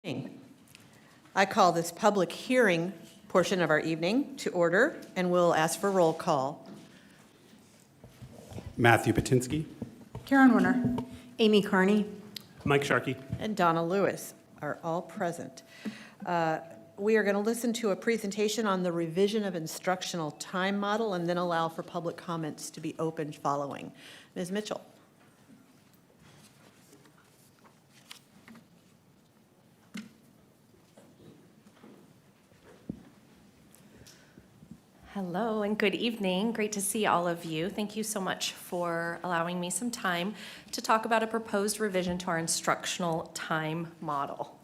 I call this public hearing portion of our evening to order, and we'll ask for roll call. Matthew Patinsky. Karen Winter. Amy Carney. Mike Sharkey. And Donna Lewis are all present. We are going to listen to a presentation on the revision of instructional time model and then allow for public comments to be opened following. Ms. Mitchell. Hello and good evening. Great to see all of you. Thank you so much for allowing me some time to talk about a proposed revision to our instructional time model.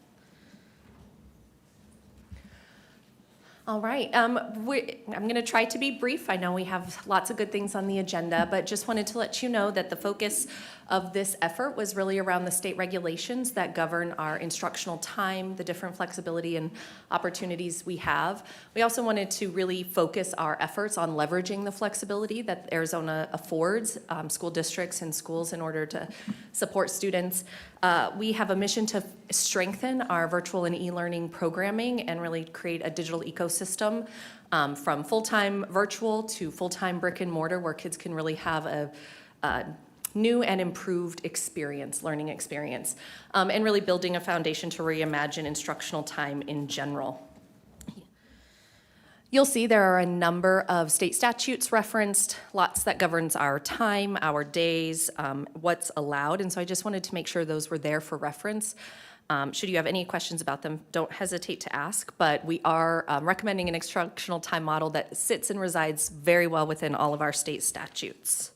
All right, I'm going to try to be brief. I know we have lots of good things on the agenda, but just wanted to let you know that the focus of this effort was really around the state regulations that govern our instructional time, the different flexibility and opportunities we have. We also wanted to really focus our efforts on leveraging the flexibility that Arizona affords school districts and schools in order to support students. We have a mission to strengthen our virtual and e-learning programming and really create a digital ecosystem from full-time virtual to full-time brick and mortar, where kids can really have a new and improved learning experience, and really building a foundation to reimagine instructional time in general. You'll see there are a number of state statutes referenced, lots that governs our time, our days, what's allowed, and so I just wanted to make sure those were there for reference. Should you have any questions about them, don't hesitate to ask, but we are recommending an instructional time model that sits and resides very well within all of our state statutes.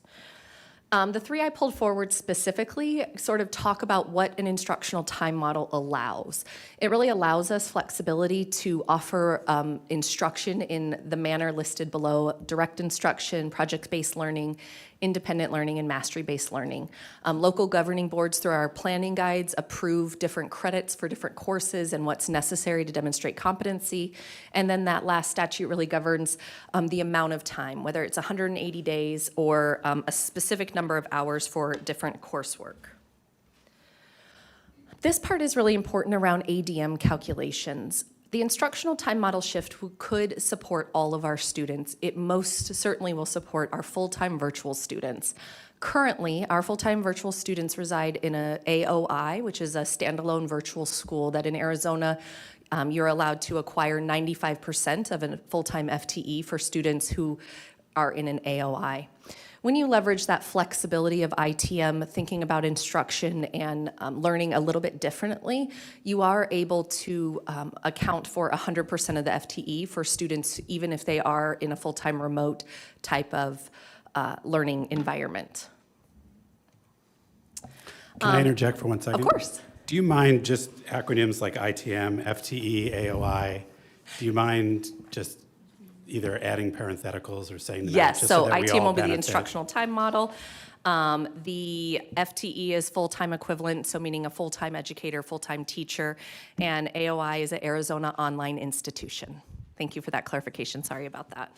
The three I pulled forward specifically sort of talk about what an instructional time model allows. It really allows us flexibility to offer instruction in the manner listed below: direct instruction, project-based learning, independent learning, and mastery-based learning. Local governing boards, through our planning guides, approve different credits for different courses and what's necessary to demonstrate competency. And then that last statute really governs the amount of time, whether it's 180 days or a specific number of hours for different coursework. This part is really important around ADM calculations. The instructional time model shift could support all of our students. It most certainly will support our full-time virtual students. Currently, our full-time virtual students reside in a AOI, which is a standalone virtual school that in Arizona, you're allowed to acquire 95% of a full-time FTE for students who are in an AOI. When you leverage that flexibility of ITM, thinking about instruction and learning a little bit differently, you are able to account for 100% of the FTE for students, even if they are in a full-time remote type of learning environment. Can I interject for 1 second? Of course. Do you mind just acronyms like ITM, FTE, AOI? Do you mind just either adding parentheticals or saying them out, Yes, just so that we ITM all will be the benefit? instructional time model. The FTE is full-time equivalent, so meaning a full-time educator, full-time teacher, and AOI is an Arizona online institution. Thank you for that clarification. Sorry about that.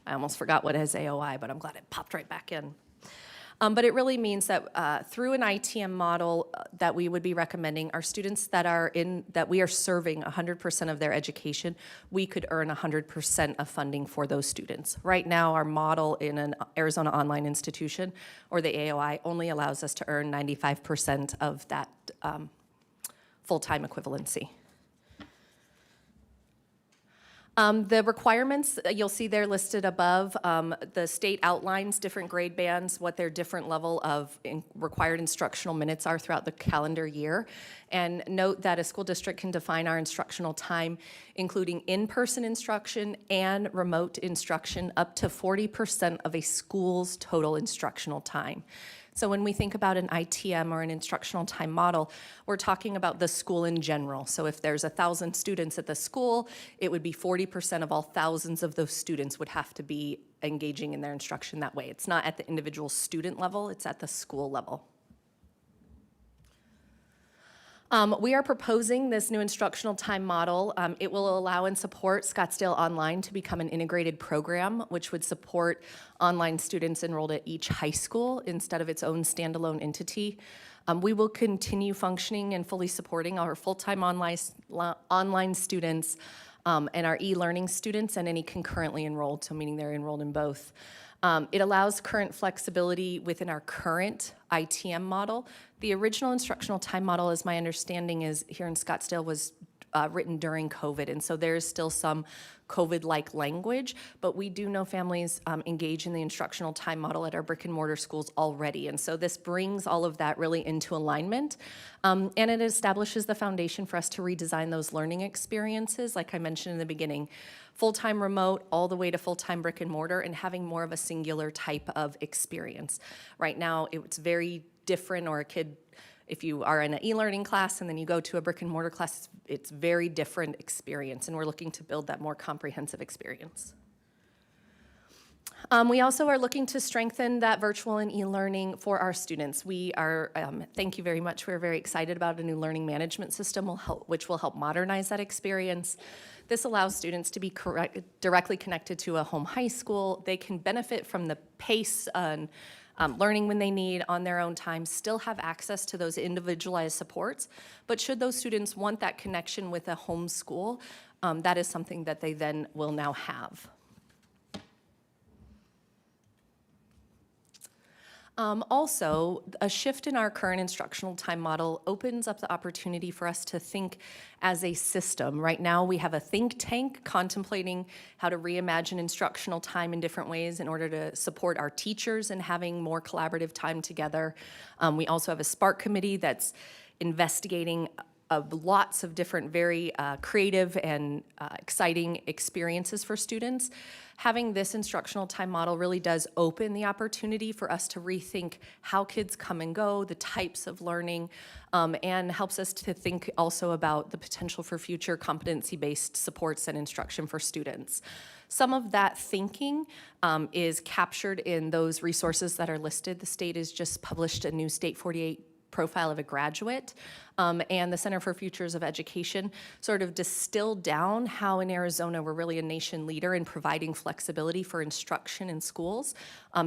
I almost forgot what is AOI, but I'm glad it popped right back in. But it really means that through an ITM model that we would be recommending, our students that we are serving 100% of their education, we could earn 100% of funding for those students. Right now, our model in an Arizona online institution, or the AOI, only allows us to earn 95% of that full-time equivalency. The requirements, you'll see they're listed above. The state outlines different grade bands, what their different level of required instructional minutes are throughout the calendar year. And note that a school district can define our instructional time, including in-person instruction and remote instruction, up to 40% of a school's total instructional time. So when we think about an ITM or an instructional time model, we're talking about the school in general. So if there's 1,000 students at the school, it would be 40% of all thousands of those students would have to be engaging in their instruction that way. It's not at the individual student level, it's at the school level. We are proposing this new instructional time model. It will allow and support Scottsdale Online to become an integrated program, which would support online students enrolled at each high school instead of its own standalone entity. We will continue functioning and fully supporting our full-time online students and our e-learning students and any concurrently enrolled, so meaning they're enrolled in both. It allows current flexibility within our current ITM model. The original instructional time model, as my understanding is here in Scottsdale, was written during COVID, and so there's still some COVID-like language, but we do know families engage in the instructional time model at our brick and mortar schools already, and so this brings all of that really into alignment, and it establishes the foundation for us to redesign those learning experiences, like I mentioned in the beginning, full-time remote all the way to full-time brick and mortar, and having more of a singular type of experience. Right now, it's very different, or a kid, if you are in an e-learning class and then you go to a brick and mortar class, it's very different experience, and we're looking to build that more comprehensive experience. We also are looking to strengthen that virtual and e-learning for our students. We are, thank you very much, we're very excited about a new learning management system which will help modernize that experience. This allows students to be directly connected to a home high school. They can benefit from the pace and learning when they need on their own time, still have access to those individualized supports, but should those students want that connection with a home school, that is something that they then will now have. Also, a shift in our current instructional time model opens up the opportunity for us to think as a system. Right now, we have a think tank contemplating how to reimagine instructional time in different ways in order to support our teachers in having more collaborative time together. We also have a Spark committee that's investigating lots of different very creative and exciting experiences for students. Having this instructional time model really does open the opportunity for us to rethink how kids come and go, the types of learning, and helps us to think also about the potential for future competency-based supports and instruction for students. Some of that thinking is captured in those resources that are listed. The state has just published a new State 48 profile of a graduate, and the Center for Futures of Education sort of distilled down how in Arizona we're really a nation leader in providing flexibility for instruction in schools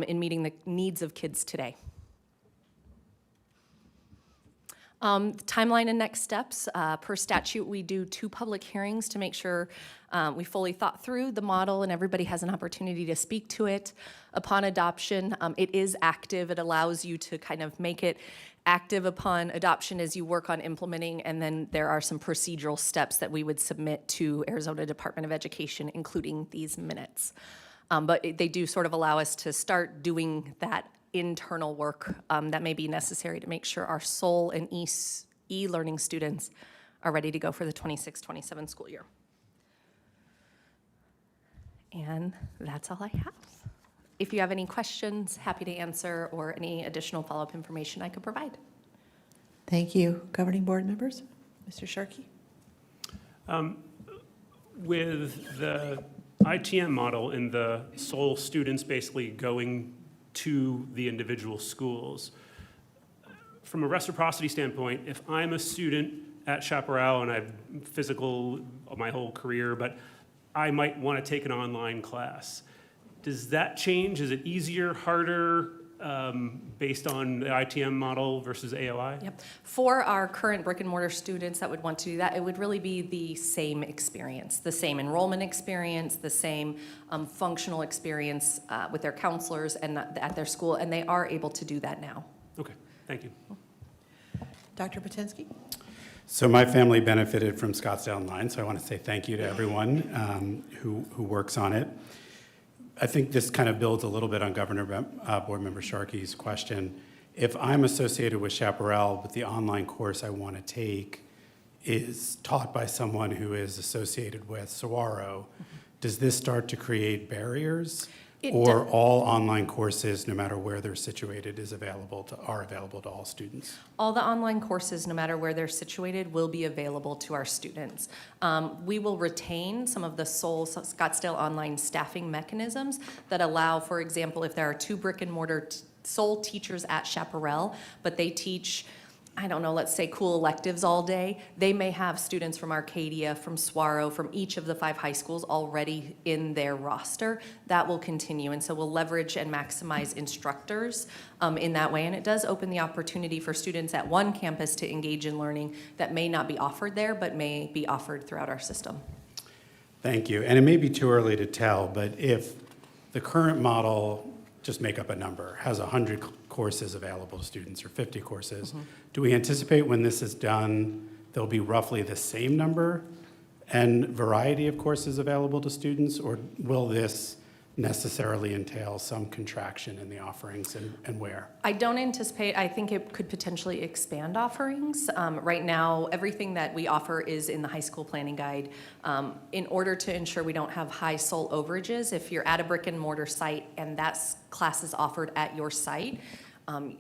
in meeting the needs of kids today. Timeline and next steps. Per statute, we do 2 public hearings to make sure we fully thought through the model and everybody has an opportunity to speak to it. Upon adoption, it is active. It allows you to kind of make it active upon adoption as you work on implementing, and then there are some procedural steps that we would submit to Arizona Department of Education, including these minutes. But they do sort of allow us to start doing that internal work that may be necessary to make sure our SOL and e-learning students are ready to go for the 26-27 school year. And that's all I have. If you have any questions, happy to answer, or any additional follow-up information I could provide. Thank you. Governing board members? Mr. Sharkey? With the ITM model and the SOL students basically going to the individual schools, from a reciprocity standpoint, if I'm a student at Chaparral and I've physical my whole career, but I might want to take an online class, does that change? Is it easier, harder, based on the ITM model versus AOI? Yep. For our current brick and mortar students that would want to do that, it would really be the same experience, the same enrollment experience, the same functional experience with their counselors and at their school, and they are able to do that now. Okay, thank you. Dr. Patinsky? So my family benefited from Scottsdale Online, so I want to say thank you to everyone who works on it. I think this kind of builds a little bit on Board Member Sharkey's question. If I'm associated with Chaparral, but the online course I want to take is taught by someone who is associated with Saguaro, does this start to create barriers? Or all online courses, no matter where they're situated, are available to all students? All the online courses, no matter where they're situated, will be available to our students. We will retain some of the SOL Scottsdale online staffing mechanisms that allow, for example, if there are 2 brick and mortar SOL teachers at Chaparral, but they teach I don't know, let's say cool electives all day, they may have students from Arcadia, from Saguaro, from each of the 5 high schools already in their roster. That will continue, and so we'll leverage and maximize instructors in that way, and it does open the opportunity for students at one campus to engage in learning that may not be offered there, but may be offered throughout our system. Thank you. And it may be too early to tell, but if the current model, just make up a number, has 100 courses available to students or 50 courses, do we anticipate when this is done, there'll be roughly the same number and variety of courses available to students, or will this necessarily entail some contraction in the offerings, and where? I don't anticipate, I think it could potentially expand offerings. Right now, everything that we offer is in the high school planning guide. In order to ensure we don't have high SOL overages, if you're at a brick and mortar site and that class is offered at your site,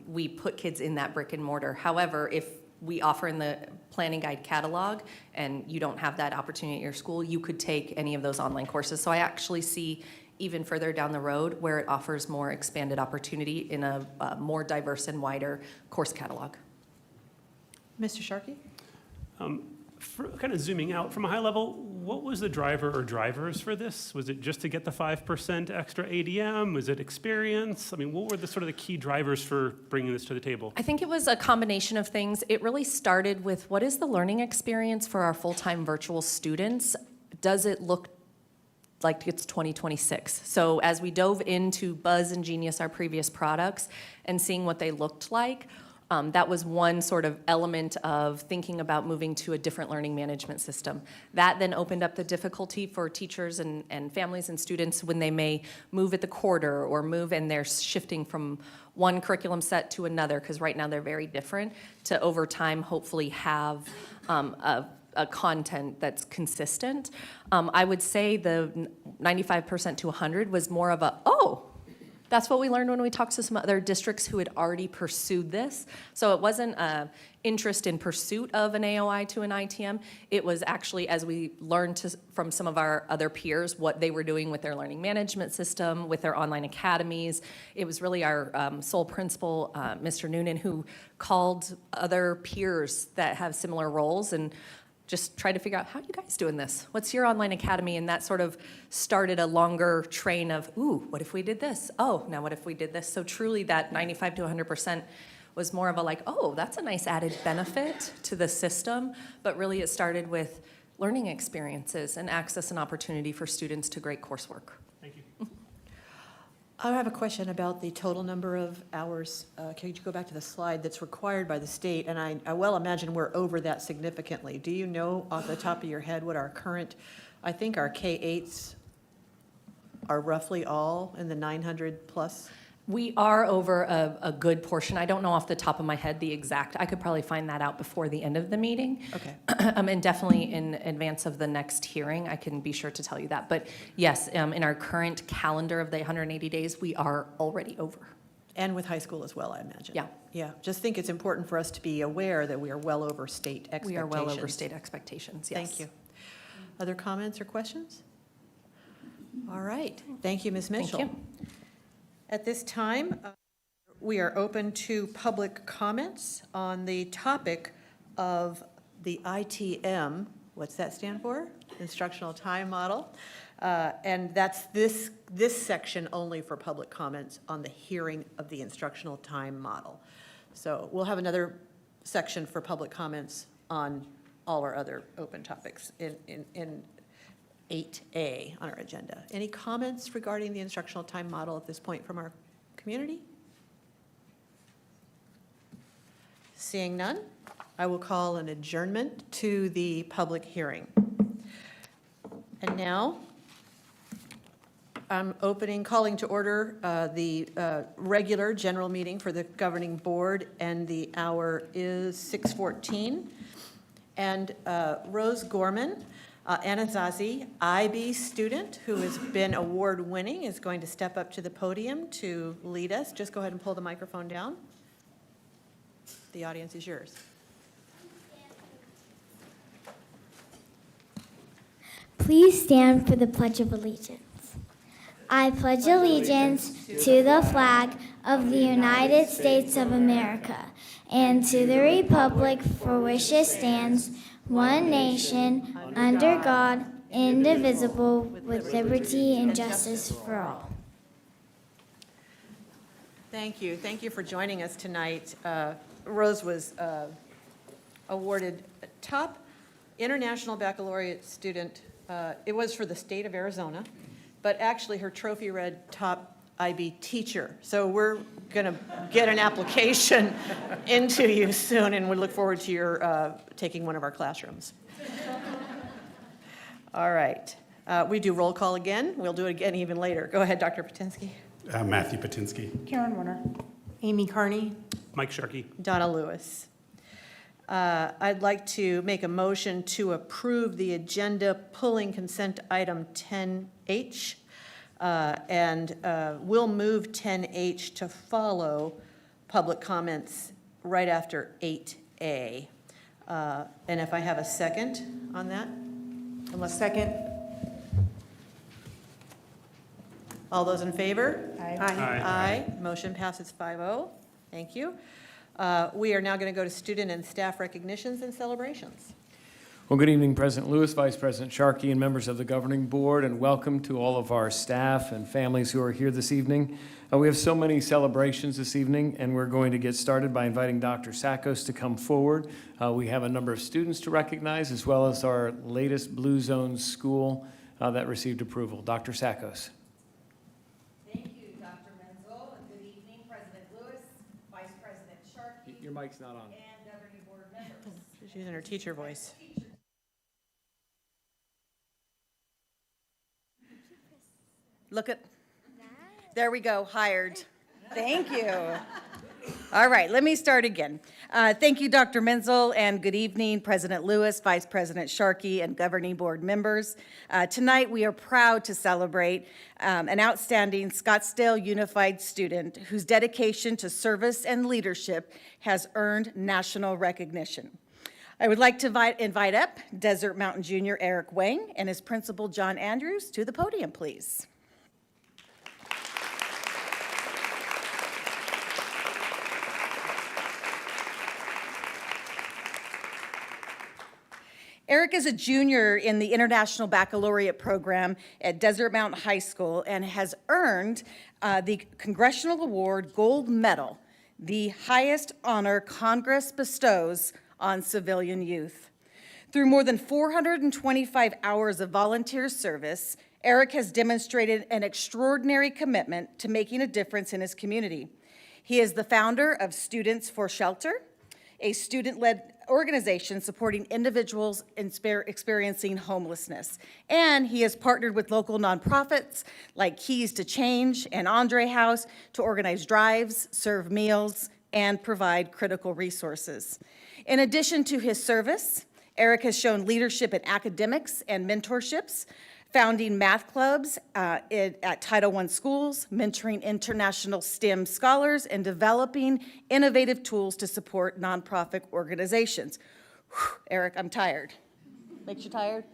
we put kids in that brick and mortar. However, if we offer in the planning guide catalog and you don't have that opportunity at your school, you could take any of those online courses. So I actually see even further down the road where it offers more expanded opportunity in a more diverse and wider course catalog. Mr. Sharkey? Kind of zooming out from a high level, what was the driver or drivers for this? Was it just to get the 5% extra ADM? Was it experience? I mean, what were the sort of the key drivers for bringing this to the table? I think it was a combination of things. It really started with what is the learning experience for our full-time virtual students? Does it look like it's 2026? So as we dove into Buzz and Genius, our previous products, and seeing what they looked like, that was one sort of element of thinking about moving to a different learning management system. That then opened up the difficulty for teachers and families and students when they may move at the quarter or move and they're shifting from one curriculum set to another, because right now they're very different, to over time hopefully have a content that's consistent. I would say the 95% to 100 was more of a, oh, that's what we learned when we talked to some other districts who had already pursued this. So it wasn't an interest in pursuit of an AOI to an ITM. It was actually, as we learned from some of our other peers, what they were doing with their learning management system, with their online academies. It was really our sole principal, Mr. Noonan, who called other peers that have similar roles and just try to figure out, how are you guys doing this? What's your online academy? And that sort of started a longer train of, ooh, what if we did this? Oh, now what if we did this? So truly that 95 to 100% was more of a like, oh, that's a nice added benefit to the system. But really it started with learning experiences and access and opportunity for students to great coursework. Thank you. I have a question about the total number of hours. Can you go back to the slide that's required by the state? And I well imagine we're over that significantly. Do you know off the top of your head what our current, I think our K-8s are roughly all in the 900 plus? We are over a good portion. I don't know off the top of my head the exact. I could probably find that out before the end of the meeting. Okay. And definitely in advance of the next hearing, I can be sure to tell you that. But yes, in our current calendar of the 180 days, we are already over. And with high school as well, I imagine. Yeah. Yeah, just think it's important for us to be aware that we are well over state expectations. We are well over state expectations, yes. Thank you. Other comments or questions? All right. Thank you, Ms. Mitchell. Thank you. At this time, we are open to public comments on the topic of the ITM. What's that stand for? Instructional Time Model. And that's this section only for public comments on the hearing of the Instructional Time Model. So we'll have another section for public comments on all our other open topics in 8A on our agenda. Any comments regarding the instructional time model at this point from our community? Seeing none, I will call an adjournment to the public hearing. And now, I'm calling to order the regular general meeting for the governing board, and the hour is 6:14. And Rose Gorman, Anazazi, IB student who has been award-winning, is going to step up to the podium to lead us. Just go ahead and pull the microphone down. The audience is yours. Please stand for the Pledge of Allegiance. I pledge allegiance to the flag of the United States of America and to the republic for which it stands, one nation, under God, indivisible, with liberty and justice for all. Thank you. Thank you for joining us tonight. Rose was awarded top international baccalaureate student. It was for the state of Arizona, but actually her trophy read top IB teacher. So we're going to get an application into you soon, and we look forward to your taking one of our classrooms. All right. We do roll call again. We'll do it again even later. Go ahead, Dr. Patinsky. Matthew Patinsky. Karen Warner. Amy Carney. Mike Sharkey. Donna Lewis. I'd like to make a motion to approve the agenda pulling consent item 10H. And we'll move 10H to follow public comments right after 8A. And if I have a second on that? Second. All those in favor? Aye. Aye. Motion passes 5-0. Thank you. We are now going to go to student and staff recognitions and celebrations. Well, good evening, President Lewis, Vice President Sharkey, and members of the governing board, and welcome to all of our staff and families who are here this evening. We have so many celebrations this evening, and we're going to get started by inviting Dr. Sakos to come forward. We have a number of students to recognize, as well as our latest Blue Zone school that received approval. Dr. Sakos. Thank you, Dr. Menzel, and good evening, President Lewis, Vice President Sharkey, Your mic's not on. and governing board members. She's using her teacher voice. Look at, there we go, hired. Thank you. All right, let me start again. Thank you, Dr. Menzel, and good evening, President Lewis, Vice President Sharkey, and governing board members. Tonight, we are proud to celebrate an outstanding Scottsdale Unified student whose dedication to service and leadership has earned national recognition. I would like to invite up Desert Mountain Junior Eric Wang and his principal, John Andrews, to the podium, please. Eric is a junior in the International Baccalaureate program at Desert Mountain High School and has earned the Congressional Award Gold Medal, the highest honor Congress bestows on civilian youth. Through more than 425 hours of volunteer service, Eric has demonstrated an extraordinary commitment to making a difference in his community. He is the founder of Students for Shelter, a student-led organization supporting individuals experiencing homelessness. And he has partnered with local nonprofits like Keys to Change and Andre House to organize drives, serve meals, and provide critical resources. In addition to his service, Eric has shown leadership in academics and mentorships, founding math clubs at Title I schools, mentoring international STEM scholars, and developing innovative tools to support nonprofit organizations. Whew, Eric, I'm tired. Makes you tired?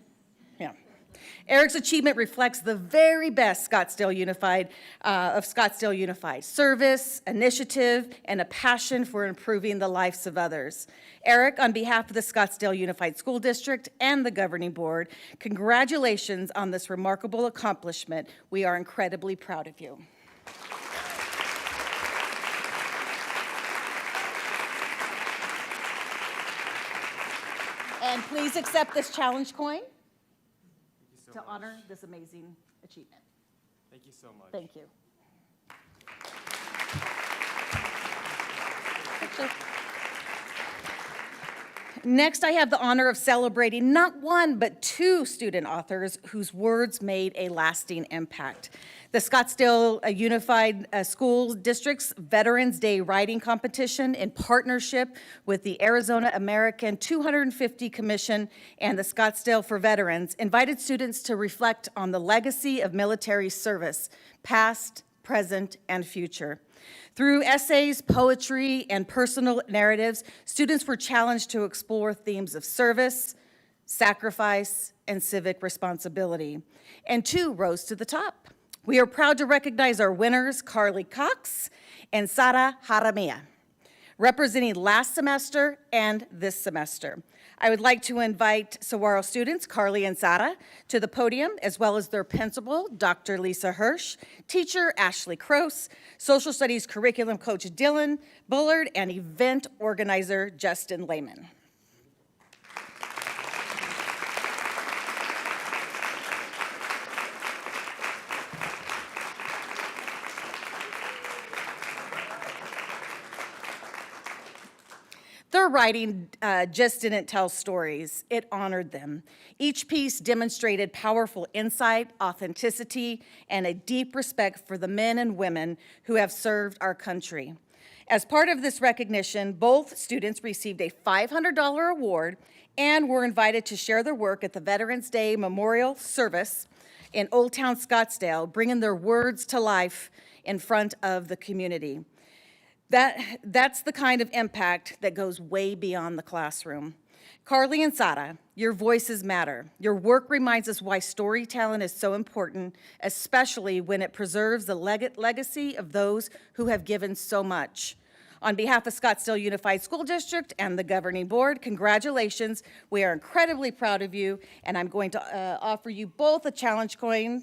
Yeah. Eric's achievement reflects the very best Scottsdale Unified, of Scottsdale Unified: service, initiative, and a passion for improving the lives of others. Eric, on behalf of the Scottsdale Unified School District and the governing board, congratulations on this remarkable accomplishment. We are incredibly proud of you. And please accept this challenge coin to honor this amazing achievement. Thank you so much. Thank you. Next, I have the honor of celebrating not one, but two student authors whose words made a lasting impact. The Scottsdale Unified School District's Veterans Day Writing Competition, in partnership with the Arizona American 250 Commission and the Scottsdale for Veterans, invited students to reflect on the legacy of military service, past, present, and future. Through essays, poetry, and personal narratives, students were challenged to explore themes of service, sacrifice, and civic responsibility. And two rose to the top. We are proud to recognize our winners, Carly Cox and Sara Jaramillo. representing last semester and this semester. I would like to invite Saguaro students Carly and Sara to the podium, as well as their principal, Dr. Lisa Hirsch, teacher Ashley Kroos, social studies curriculum coach Dylan Bullard, and event organizer Justin Lehman. Their writing just didn't tell stories, it honored them. Each piece demonstrated powerful insight, authenticity, and a deep respect for the men and women who have served our country. As part of this recognition, both students received a $500 award and were invited to share their work at the Veterans Day Memorial Service in Old Town Scottsdale, bringing their words to life in front of the community. That's the kind of impact that goes way beyond the classroom. Carly and Sara, your voices matter. Your work reminds us why storytelling is so important, especially when it preserves the legacy of those who have given so much. On behalf of Scottsdale Unified School District and the governing board, congratulations. We are incredibly proud of you, and I'm going to offer you both a challenge coin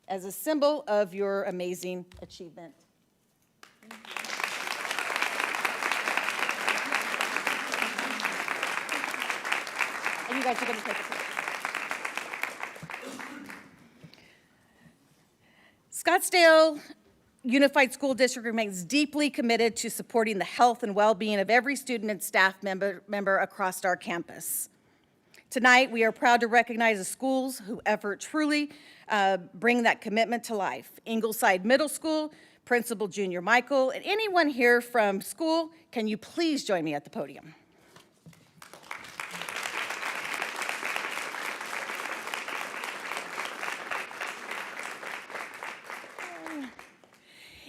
as a symbol of your amazing achievement. And you guys are going to take a picture. Scottsdale Unified School District remains deeply committed to supporting the health and well-being of every student and staff member across our campus. Tonight, we are proud to recognize the schools whose effort truly bring that commitment to life. Ingleside Middle School, Principal Junior Michael, and anyone here from school, can you please join me at the podium?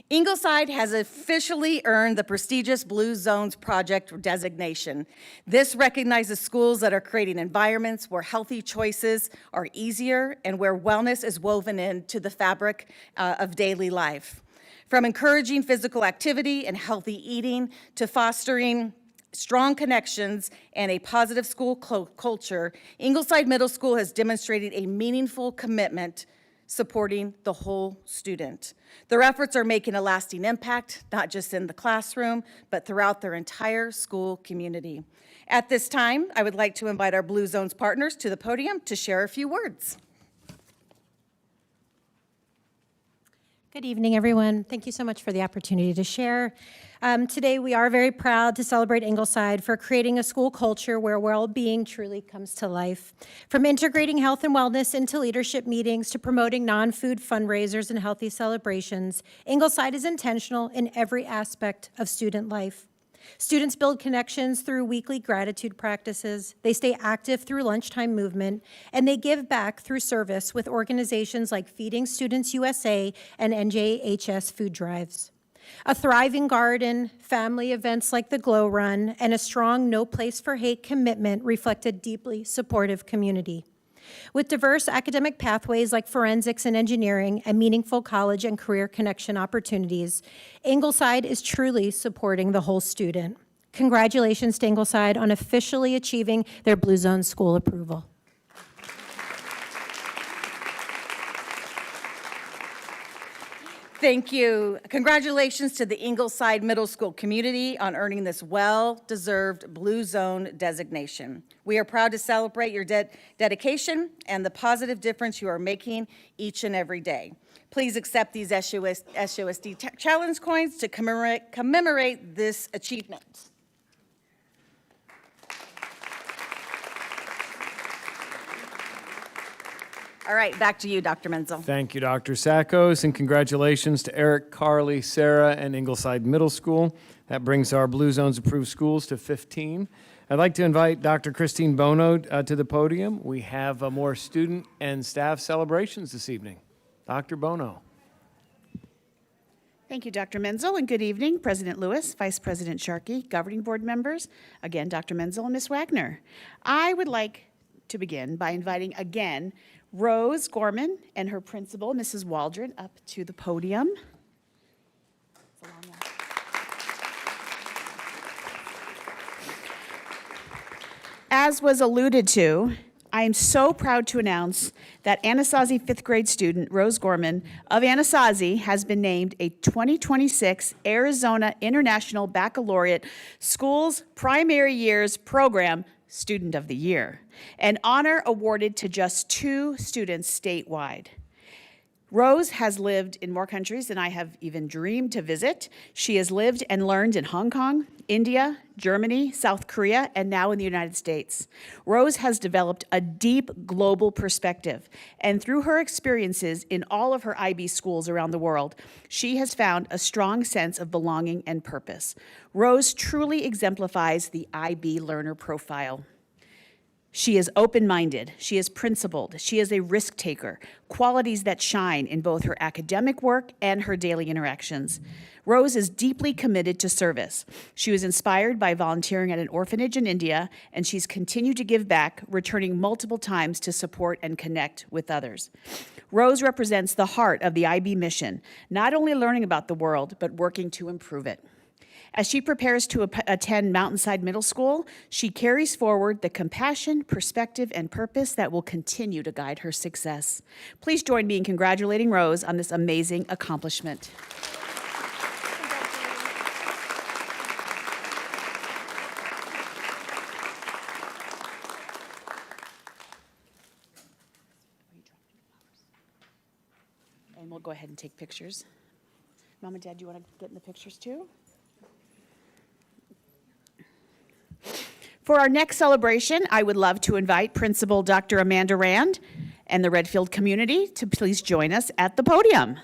Ingleside has officially earned the prestigious Blue Zones Project designation. This recognizes schools that are creating environments where healthy choices are easier and where wellness is woven into the fabric of daily life. From encouraging physical activity and healthy eating to fostering strong connections and a positive school culture, Ingleside Middle School has demonstrated a meaningful commitment supporting the whole student. Their efforts are making a lasting impact, not just in the classroom, but throughout their entire school community. At this time, I would like to invite our Blue Zones partners to the podium to share a few words. Good evening, everyone. Thank you so much for the opportunity to share. Today, we are very proud to celebrate Ingleside for creating a school culture where well-being truly comes to life. From integrating health and wellness into leadership meetings to promoting non-food fundraisers and healthy celebrations, Ingleside is intentional in every aspect of student life. Students build connections through weekly gratitude practices, they stay active through lunchtime movement, and they give back through service with organizations like Feeding Students USA and NJHS food drives. A thriving garden, family events like the Glow Run, and a strong No Place for Hate commitment reflect a deeply supportive community. With diverse academic pathways like forensics and engineering and meaningful college and career connection opportunities, Ingleside is truly supporting the whole student. Congratulations to Ingleside on officially achieving their Blue Zone school approval. Thank you. Congratulations to the Ingleside Middle School community on earning this well-deserved Blue Zone designation. We are proud to celebrate your dedication and the positive difference you are making each and every day. Please accept these SUSD challenge coins to commemorate this achievement. All right, back to you, Dr. Menzel. Thank you, Dr. Sackos, and congratulations to Eric, Carly, Sarah, and Ingleside Middle School. That brings our Blue Zones approved schools to 15. I'd like to invite Dr. Christine Bono to the podium. We have more student and staff celebrations this evening. Dr. Bono. Thank you, Dr. Menzel, and good evening, President Lewis, Vice President Sharkey, governing board members, again, Dr. Menzel and Ms. Wagner. I would like to begin by inviting again Rose Gorman and her principal, Mrs. Waldron, up to the podium. As was alluded to, I am so proud to announce that Anasazi fifth grade student Rose Gorman of Anasazi has been named a 2026 Arizona International Baccalaureate Schools Primary Years Program Student of the Year, an honor awarded to just 2 students statewide. Rose has lived in more countries than I have even dreamed to visit. She has lived and learned in Hong Kong, India, Germany, South Korea, and now in the United States. Rose has developed a deep global perspective, and through her experiences in all of her IB schools around the world, she has found a strong sense of belonging and purpose. Rose truly exemplifies the IB learner profile. She is open-minded, she is principled, she is a risk taker, qualities that shine in both her academic work and her daily interactions. Rose is deeply committed to service. She was inspired by volunteering at an orphanage in India, and she's continued to give back, returning multiple times to support and connect with others. Rose represents the heart of the IB mission, not only learning about the world, but working to improve it. As she prepares to attend Mountainside Middle School, she carries forward the compassion, perspective, and purpose that will continue to guide her success. Please join me in congratulating Rose on this amazing accomplishment. And we'll go ahead and take pictures. Mom and Dad, do you want to get in the pictures too? For our next celebration, I would love to invite Principal Dr. Amanda Rand and the Redfield community to please join us at the podium.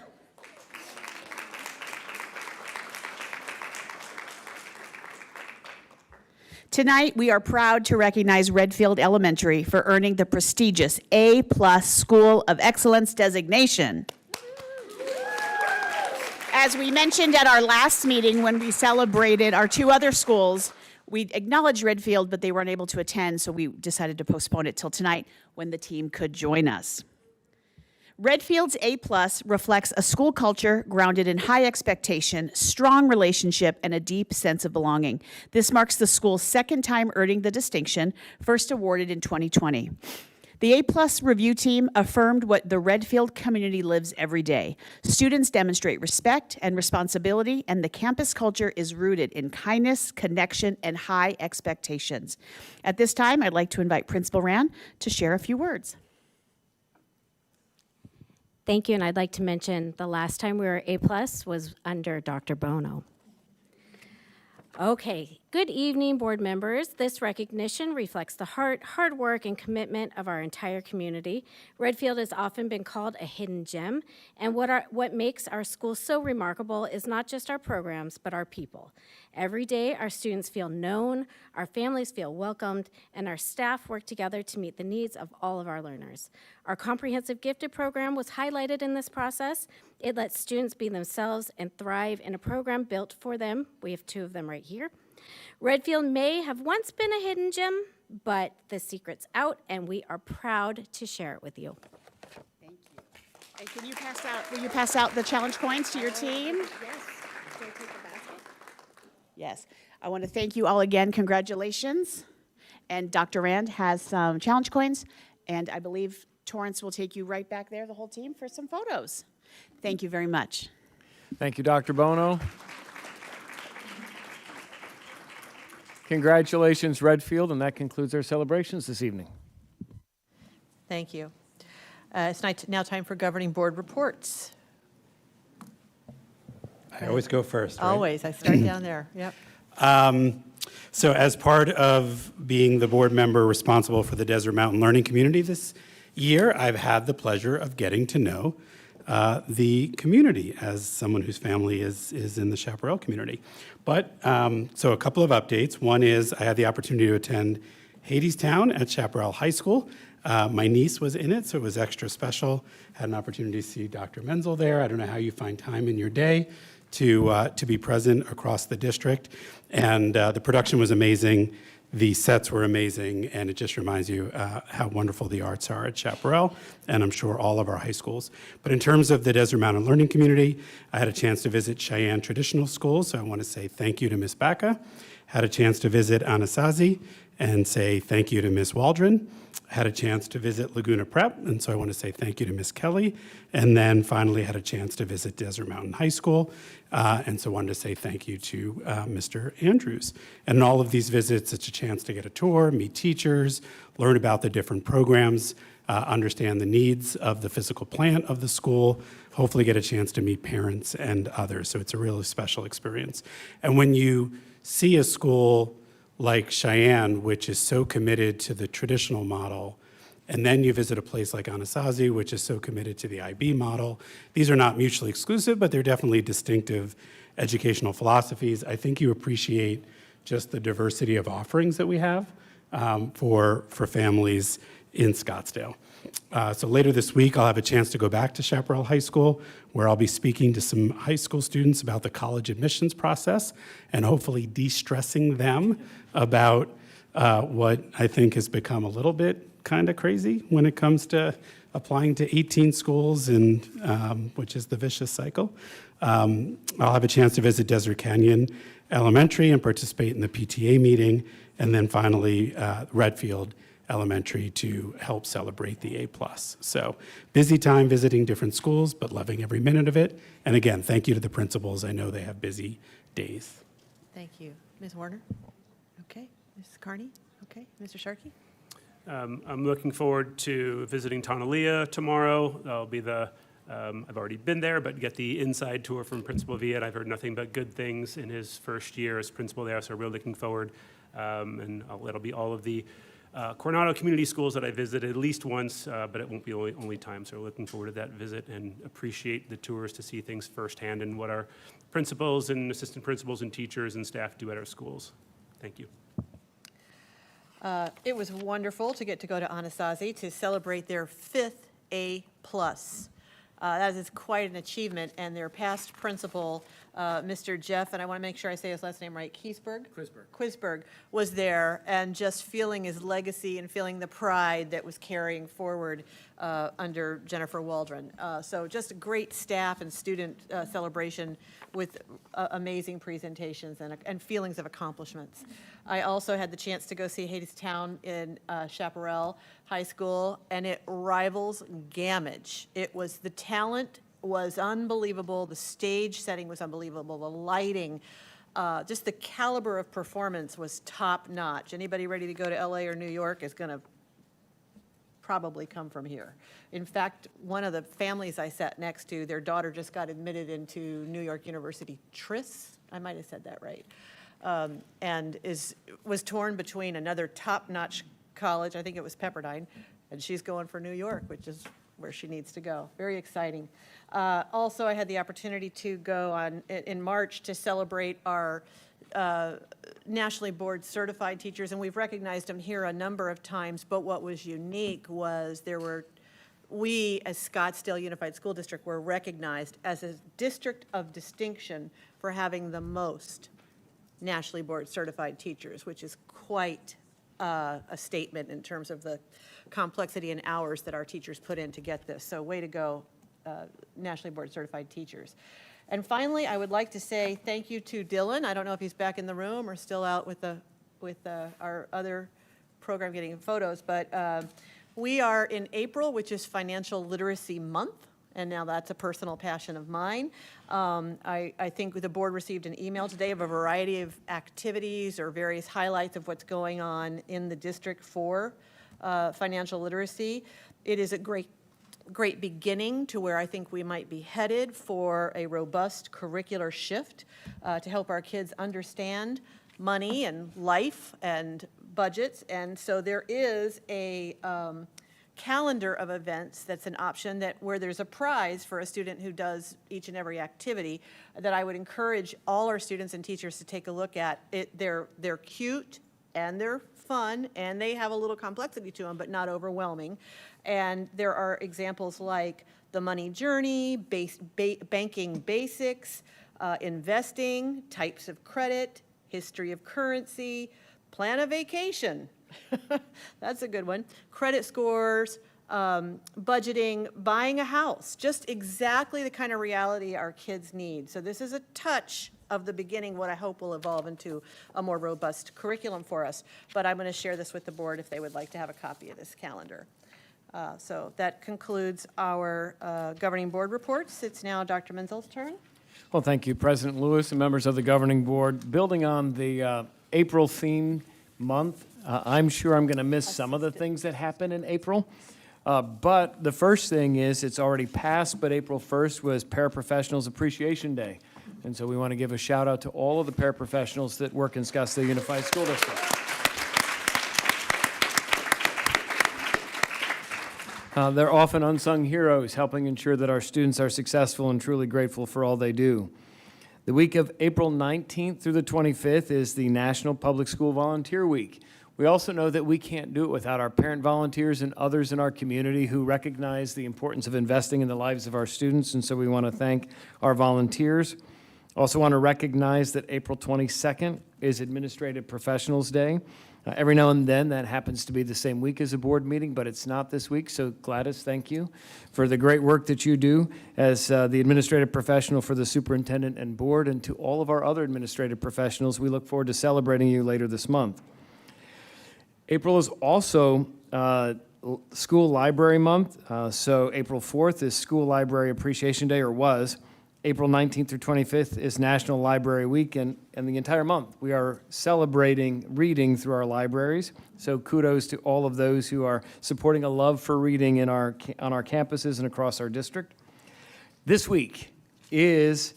Tonight, we are proud to recognize Redfield Elementary for earning the prestigious A+ School of Excellence designation. As we mentioned at our last meeting when we celebrated our 2 other schools, we acknowledged Redfield, but they were unable to attend, so we decided to postpone it till tonight when the team could join us. Redfield's A+ reflects a school culture grounded in high expectation, strong relationship, and a deep sense of belonging. This marks the school's 2nd time earning the distinction, first awarded in 2020. The A+ review team affirmed what the Redfield community lives every day. Students demonstrate respect and responsibility, and the campus culture is rooted in kindness, connection, and high expectations. At this time, I'd like to invite Principal Rand to share a few words. Thank you, and I'd like to mention the last time we were A+ was under Dr. Bono. Okay, good evening, board members. This recognition reflects the hard work, and commitment of our entire community. Redfield has often been called a hidden gem, and what makes our school so remarkable is not just our programs, but our people. Every day, our students feel known, our families feel welcomed, and our staff work together to meet the needs of all of our learners. Our comprehensive gifted program was highlighted in this process. It lets students be themselves and thrive in a program built for them. We have 2 of them right here. Redfield may have once been a hidden gem, but the secret's out, and we are proud to share it with you. Thank you. And will you pass out the challenge coins to your team? Yes. Can you take the basket? Yes. I want to thank you all again. Congratulations. And Dr. Rand has some challenge coins, and I believe Torrance will take you right back there, the whole team, for some photos. Thank you very much. Thank you, Dr. Bono. Congratulations, Redfield, and that concludes our celebrations this evening. Thank you. It's now time for governing board reports. I always go first, right? Always, I start down there, yep. So as part of being the board member responsible for the Desert Mountain Learning Community this year, I've had the pleasure of getting to know the community as someone whose family is in the Chaparral community. But, so a couple of updates. One is I had the opportunity to attend Hadestown at Chaparral High School. My niece was in it, so it was extra special. Had an opportunity to see Dr. Menzel there. I don't know how you find time in your day to be present across the district. And the production was amazing. The sets were amazing, and it just reminds you how wonderful the arts are at Chaparral, and I'm sure all of our high schools. But in terms of the Desert Mountain Learning Community, I had a chance to visit Cheyenne Traditional School, so I want to say thank you to Ms. Baca. Had a chance to visit Anasazi, and say thank you to Ms. Waldron. Had a chance to visit Laguna Prep, and so I want to say thank you to Ms. Kelly. And then finally had a chance to visit Desert Mountain High School, and so wanted to say thank you to Mr. Andrews. And in all of these visits, it's a chance to get a tour, meet teachers, learn about the different programs, understand the needs of the physical plant of the school, hopefully get a chance to meet parents and others. So it's a really special experience. And when you see a school like Cheyenne, which is so committed to the traditional model, and then you visit a place like Anasazi, which is so committed to the IB model. These are not mutually exclusive, but they're definitely distinctive educational philosophies. I think you appreciate just the diversity of offerings that we have for families in Scottsdale. So later this week, I'll have a chance to go back to Chaparral High School, where I'll be speaking to some high school students about the college admissions process and hopefully de-stressing them about what I think has become a little bit kind of crazy when it comes to applying to 18 schools, and which is the vicious cycle. I'll have a chance to visit Desert Canyon Elementary and participate in the PTA meeting, and then finally Redfield Elementary to help celebrate the A+. So busy time visiting different schools, but loving every minute of it. And again, thank you to the principals. I know they have busy days. Thank you. Ms. Warner? Okay. Mrs. Carney? Okay. Mr. Sharkey? I'm looking forward to visiting Tonalea tomorrow. That'll be I've already been there, but get the inside tour from Principal Viet. I've heard nothing but good things in his first year as principal there, so really looking forward. And it'll be all of the Coronado Community Schools that I visited at least once, but it won't be only time. So looking forward to that visit and appreciate the tours to see things firsthand and what our principals and assistant principals and teachers and staff do at our schools. Thank you. It was wonderful to get to go to Anasazi to celebrate their 5th A+. That is quite an achievement, and their past principal, Mr. Jeff, and I want to make sure I say his last name right, Quisberg, was there, and just feeling his legacy and feeling the pride that was carrying forward under Jennifer Waldron. So just a great staff and student celebration with amazing presentations and feelings of accomplishments. I also had the chance to go see Hadestown in Chaparral High School, and it rivals Gamage. The talent was unbelievable, the stage setting was unbelievable, the lighting, just the caliber of performance was top notch. Anybody ready to go to LA or New York is gonna probably come from here. In fact, one of the families I sat next to, their daughter just got admitted into New York University Tris, I might have said that right, and was torn between another top-notch college, I think it was Pepperdine, and she's going for New York, which is where she needs to go. Very exciting. Also, I had the opportunity to go in March to celebrate our nationally board certified teachers, and we've recognized them here a number of times, but what was unique was we as Scottsdale Unified School District were recognized as a district of distinction for having the most nationally board certified teachers, which is quite a statement in terms of the complexity and hours that our teachers put in to get this. So way to go, nationally board certified teachers. And finally, I would like to say thank you to Dylan. I don't know if he's back in the room or still out with our other program getting photos, but we are in April, which is Financial Literacy Month, and now that's a personal passion of mine. I think the board received an email today of a variety of activities or various highlights of what's going on in the district for financial literacy. It is a great beginning to where I think we might be headed for a robust curricular shift to help our kids understand money and life and budgets. And so there is a calendar of events that's an option where there's a prize for a student who does each and every activity that I would encourage all our students and teachers to take a look at. They're cute and they're fun and they have a little complexity to them, but not overwhelming. And there are examples like the money journey, banking basics, investing, types of credit, history of currency, plan a vacation. That's a good one. Credit scores, budgeting, buying a house, just exactly the kind of reality our kids need. So this is a touch of the beginning what I hope will evolve into a more robust curriculum for us. But I'm going to share this with the board if they would like to have a copy of this calendar. So that concludes our governing board reports. It's now Dr. Menzel's turn. Well, thank you, President Lewis and members of the governing board. Building on the April theme month, I'm sure I'm going to miss some of the things that happen in April. But the first thing is, it's already passed, but April 1st was Paraprofessionals Appreciation Day. And so we want to give a shout out to all of the paraprofessionals that work in Scottsdale Unified School District. They're often unsung heroes, helping ensure that our students are successful and truly grateful for all they do. The week of April 19th through the 25th is the National Public School Volunteer Week. We also know that we can't do it without our parent volunteers and others in our community who recognize the importance of investing in the lives of our students, and so we want to thank our volunteers. Also want to recognize that April 22nd is Administrative Professionals Day. Every now and then, that happens to be the same week as a board meeting, but it's not this week. So Gladys, thank you for the great work that you do as the administrative professional for the superintendent and board, and to all of our other administrative professionals. We look forward to celebrating you later this month. April is also School Library Month. So April 4th is School Library Appreciation Day, or was. April 19th through 25th is National Library Week, and the entire month we are celebrating reading through our libraries. So kudos to all of those who are supporting a love for reading on our campuses and across our district. This week is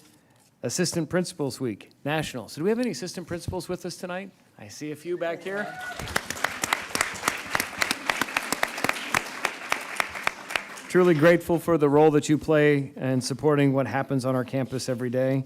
Assistant Principals Week, National. So do we have any assistant principals with us tonight? I see a few back here. Truly grateful for the role that you play in supporting what happens on our campus every day.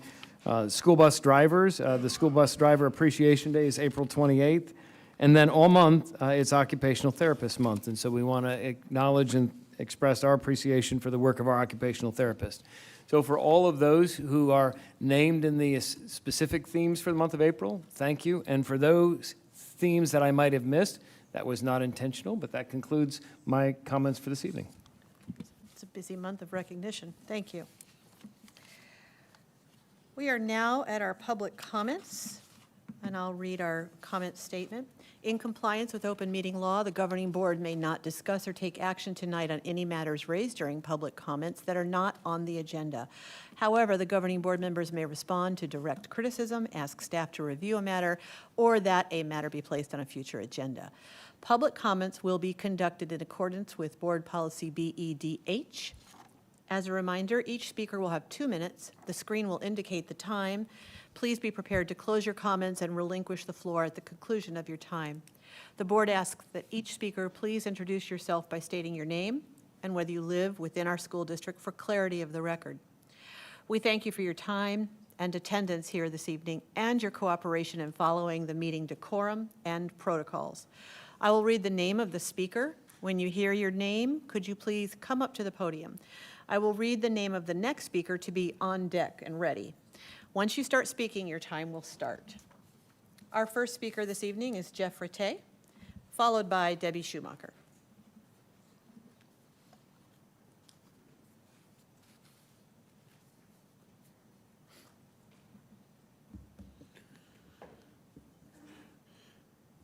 School bus drivers, the School Bus Driver Appreciation Day is April 28th. And then all month, it's Occupational Therapist Month. And so we want to acknowledge and express our appreciation for the work of our occupational therapists. So for all of those who are named in the specific themes for the month of April, thank you. And for those themes that I might have missed, that was not intentional, but that concludes my comments for this evening. It's a busy month of recognition. Thank you. We are now at our public comments, and I'll read our comment statement. In compliance with open meeting law, the governing board may not discuss or take action tonight on any matters raised during public comments that are not on the agenda. However, the governing board members may respond to direct criticism, ask staff to review a matter, or that a matter be placed on a future agenda. Public comments will be conducted in accordance with Board Policy BEDH. As a reminder, each speaker will have 2 minutes. The screen will indicate the time. Please be prepared to close your comments and relinquish the floor at the conclusion of your time. The board asks that each speaker please introduce yourself by stating your name and whether you live within our school district for clarity of the record. We thank you for your time and attendance here this evening and your cooperation in following the meeting decorum and protocols. I will read the name of the speaker. When you hear your name, could you please come up to the podium? I will read the name of the next speaker to be on deck and ready. Once you start speaking, your time will start. Our first speaker this evening is Jeff Rattay, followed by Debbie Schumacher.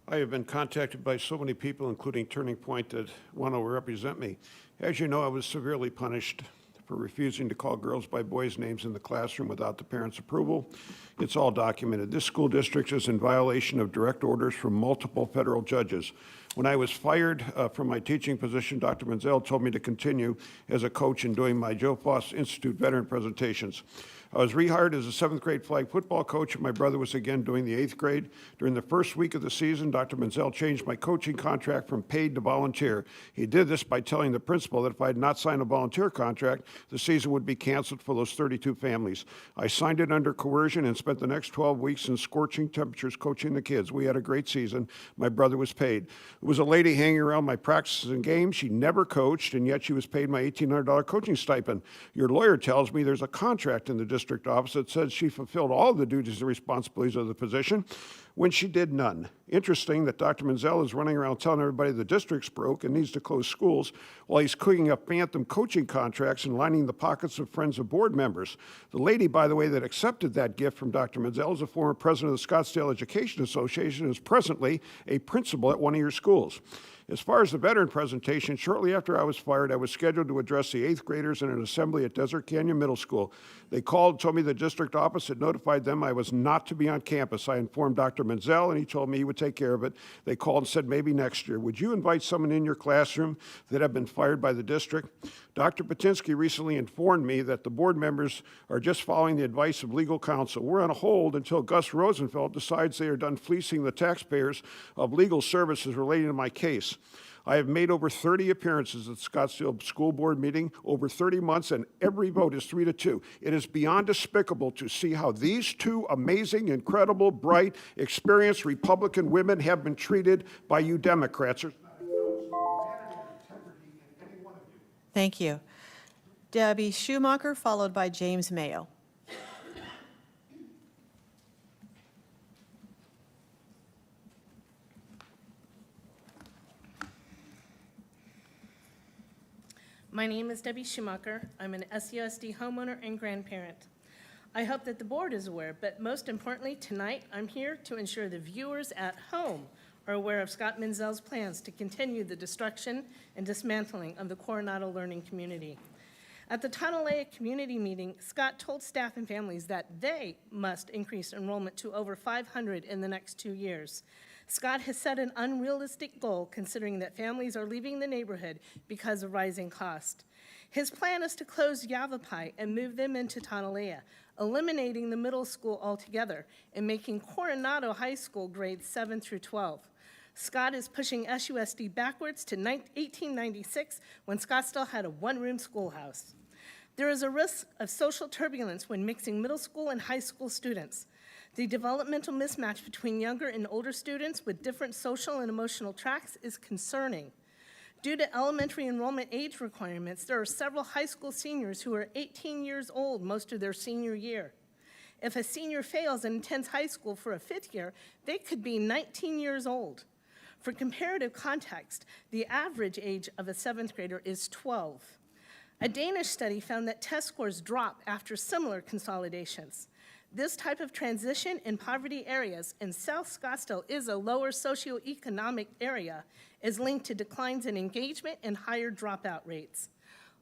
I have been contacted by so many people, including Turning Point, that want to represent me. As you know, I was severely punished for refusing to call girls by boys' names in the classroom without the parents' approval. It's all documented. This school district is in violation of direct orders from multiple federal judges. When I was fired from my teaching position, Dr. Menzel told me to continue as a coach in doing my Joe Foss Institute veteran presentations. I was rehired as a 7th grade flag football coach, and my brother was again doing the 8th grade. During the first week of the season, Dr. Menzel changed my coaching contract from paid to volunteer. He did this by telling the principal that if I had not signed a volunteer contract, the season would be canceled for those 32 families. I signed it under coercion and spent the next 12 weeks in scorching temperatures coaching the kids. We had a great season. My brother was paid. There was a lady hanging around my practices and games. She never coached, and yet she was paid my $1,800 coaching stipend. Your lawyer tells me there's a contract in the district office that says she fulfilled all the duties and responsibilities of the position when she did none. Interesting that Dr. Menzel is running around telling everybody the district's broke and needs to close schools while he's cooking up phantom coaching contracts and lining the pockets of friends of board members. The lady, by the way, that accepted that gift from Dr. Menzel is a former president of the Scottsdale Education Association and is presently a principal at one of your schools. As far as the veteran presentation, shortly after I was fired, I was scheduled to address the 8th graders in an assembly at Desert Canyon Middle School. They called, told me the district office had notified them I was not to be on campus. I informed Dr. Menzel, and he told me he would take care of it. They called and said maybe next year. Would you invite someone in your classroom that have been fired by the district? Dr. Patinsky recently informed me that the board members are just following the advice of legal counsel. We're on a hold until Gus Rosenfeld decides they are done fleecing the taxpayers of legal services relating to my case. I have made over 30 appearances at the Scottsdale School Board meeting, over 30 months, and every vote is 3-2. It is beyond despicable to see how these two amazing, incredible, bright, experienced Republican women have been treated by you Democrats. Thank you. Debbie Schumacher, followed by James Mayo. My name is Debbie Schumacher. I'm an SUSD homeowner and grandparent. I hope that the board is aware, but most importantly, tonight I'm here to ensure the viewers at home are aware of Scott Menzel's plans to continue the destruction and dismantling of the Coronado learning community. At the Tonalea community meeting, Scott told staff and families that they must increase enrollment to over 500 in the next 2 years. Scott has set an unrealistic goal considering that families are leaving the neighborhood because of rising cost. His plan is to close Yavapai and move them into Tonalea, eliminating the middle school altogether and making Coronado High School grades 7 through 12. Scott is pushing SUSD backwards to 1896 when Scottsdale had a one-room schoolhouse. There is a risk of social turbulence when mixing middle school and high school students. The developmental mismatch between younger and older students with different social and emotional tracks is concerning. Due to elementary enrollment age requirements, there are several high school seniors who are 18 years old most of their senior year. If a senior fails and attends high school for a 5th year, they could be 19 years old. For comparative context, the average age of a 7th grader is 12. A Danish study found that test scores drop after similar consolidations. This type of transition in poverty areas in South Scottsdale is a lower socioeconomic area, is linked to declines in engagement and higher dropout rates.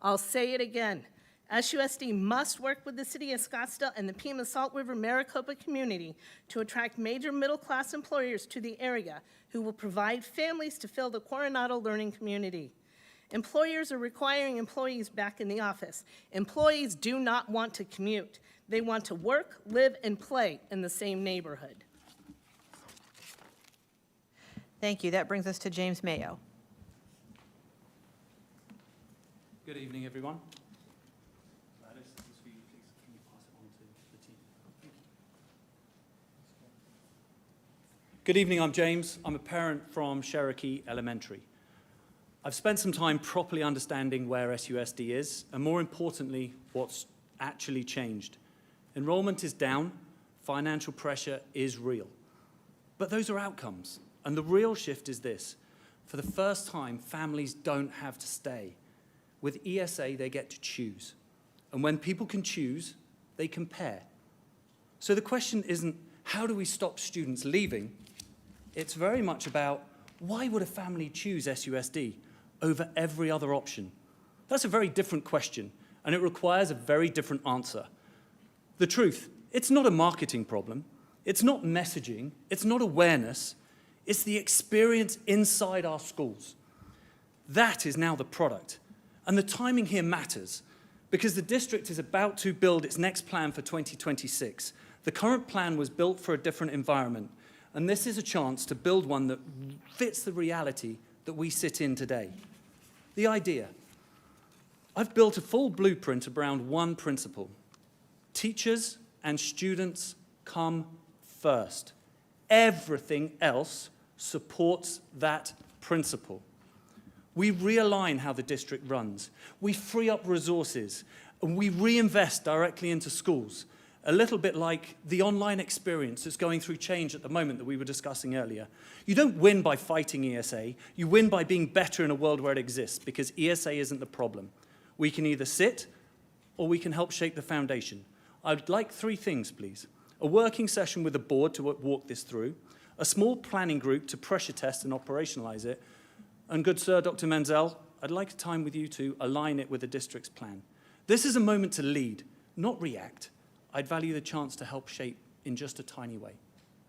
I'll say it again. SUSD must work with the city of Scottsdale and the Pima Salt River Maricopa community to attract major middle-class employers to the area who will provide families to fill the Coronado learning community. Employers are requiring employees back in the office. Employees do not want to commute. They want to work, live, and play in the same neighborhood. Thank you. That brings us to James Mayo. Good evening, everyone. Good evening, I'm James. I'm a parent from Cherokee Elementary. I've spent some time properly understanding where SUSD is, and more importantly, what's actually changed. Enrollment is down, financial pressure is real. But those are outcomes, and the real shift is this. For the first time, families don't have to stay. With ESA, they get to choose. And when people can choose, they compare. So the question isn't, how do we stop students leaving? It's very much about, why would a family choose SUSD over every other option? That's a very different question, and it requires a very different answer. The truth, it's not a marketing problem. It's not messaging. It's not awareness. It's the experience inside our schools. That is now the product. And the timing here matters because the district is about to build its next plan for 2026. The current plan was built for a different environment, and this is a chance to build one that fits the reality that we sit in today. The idea. I've built a full blueprint around one principle. Teachers and students come first. Everything else supports that principle. We realign how the district runs. We free up resources, and we reinvest directly into schools, a little bit like the online experience that's going through change at the moment that we were discussing earlier. You don't win by fighting ESA. You win by being better in a world where it exists, because ESA isn't the problem. We can either sit, or we can help shape the foundation. I'd like 3 things, please. A working session with the board to walk this through, a small planning group to pressure test and operationalize it, and good sir, Dr. Menzel, I'd like a time with you to align it with the district's plan. This is a moment to lead, not react. I'd value the chance to help shape in just a tiny way.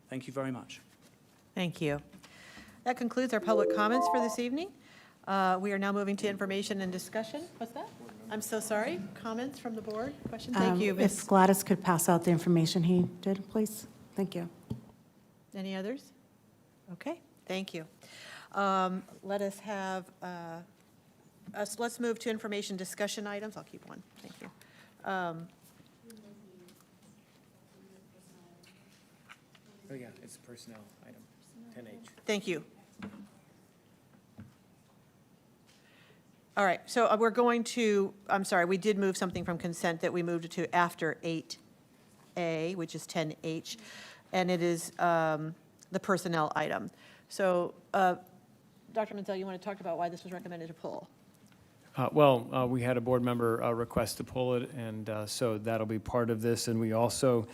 Thank you very much. Thank you. That concludes our public comments for this evening. We are now moving to information and discussion. What's that? I'm so sorry. Comments from the board? Questions? Thank you. Ms. If Gladys could pass out the information he did, please. Thank you. Any others? Okay, thank you. Let us have, let's move to information discussion items. I'll keep one. Thank you. Oh, yeah, it's a personnel item, 10H. Thank you. All right, so we're going to, I'm sorry, we did move something from consent that we moved it to after 8A, which is 10H, and it is the personnel item. So, Dr. Menzel, you want to talk about why this was recommended to pull? We had a board member request to pull it, and so that'll be part of this. And we also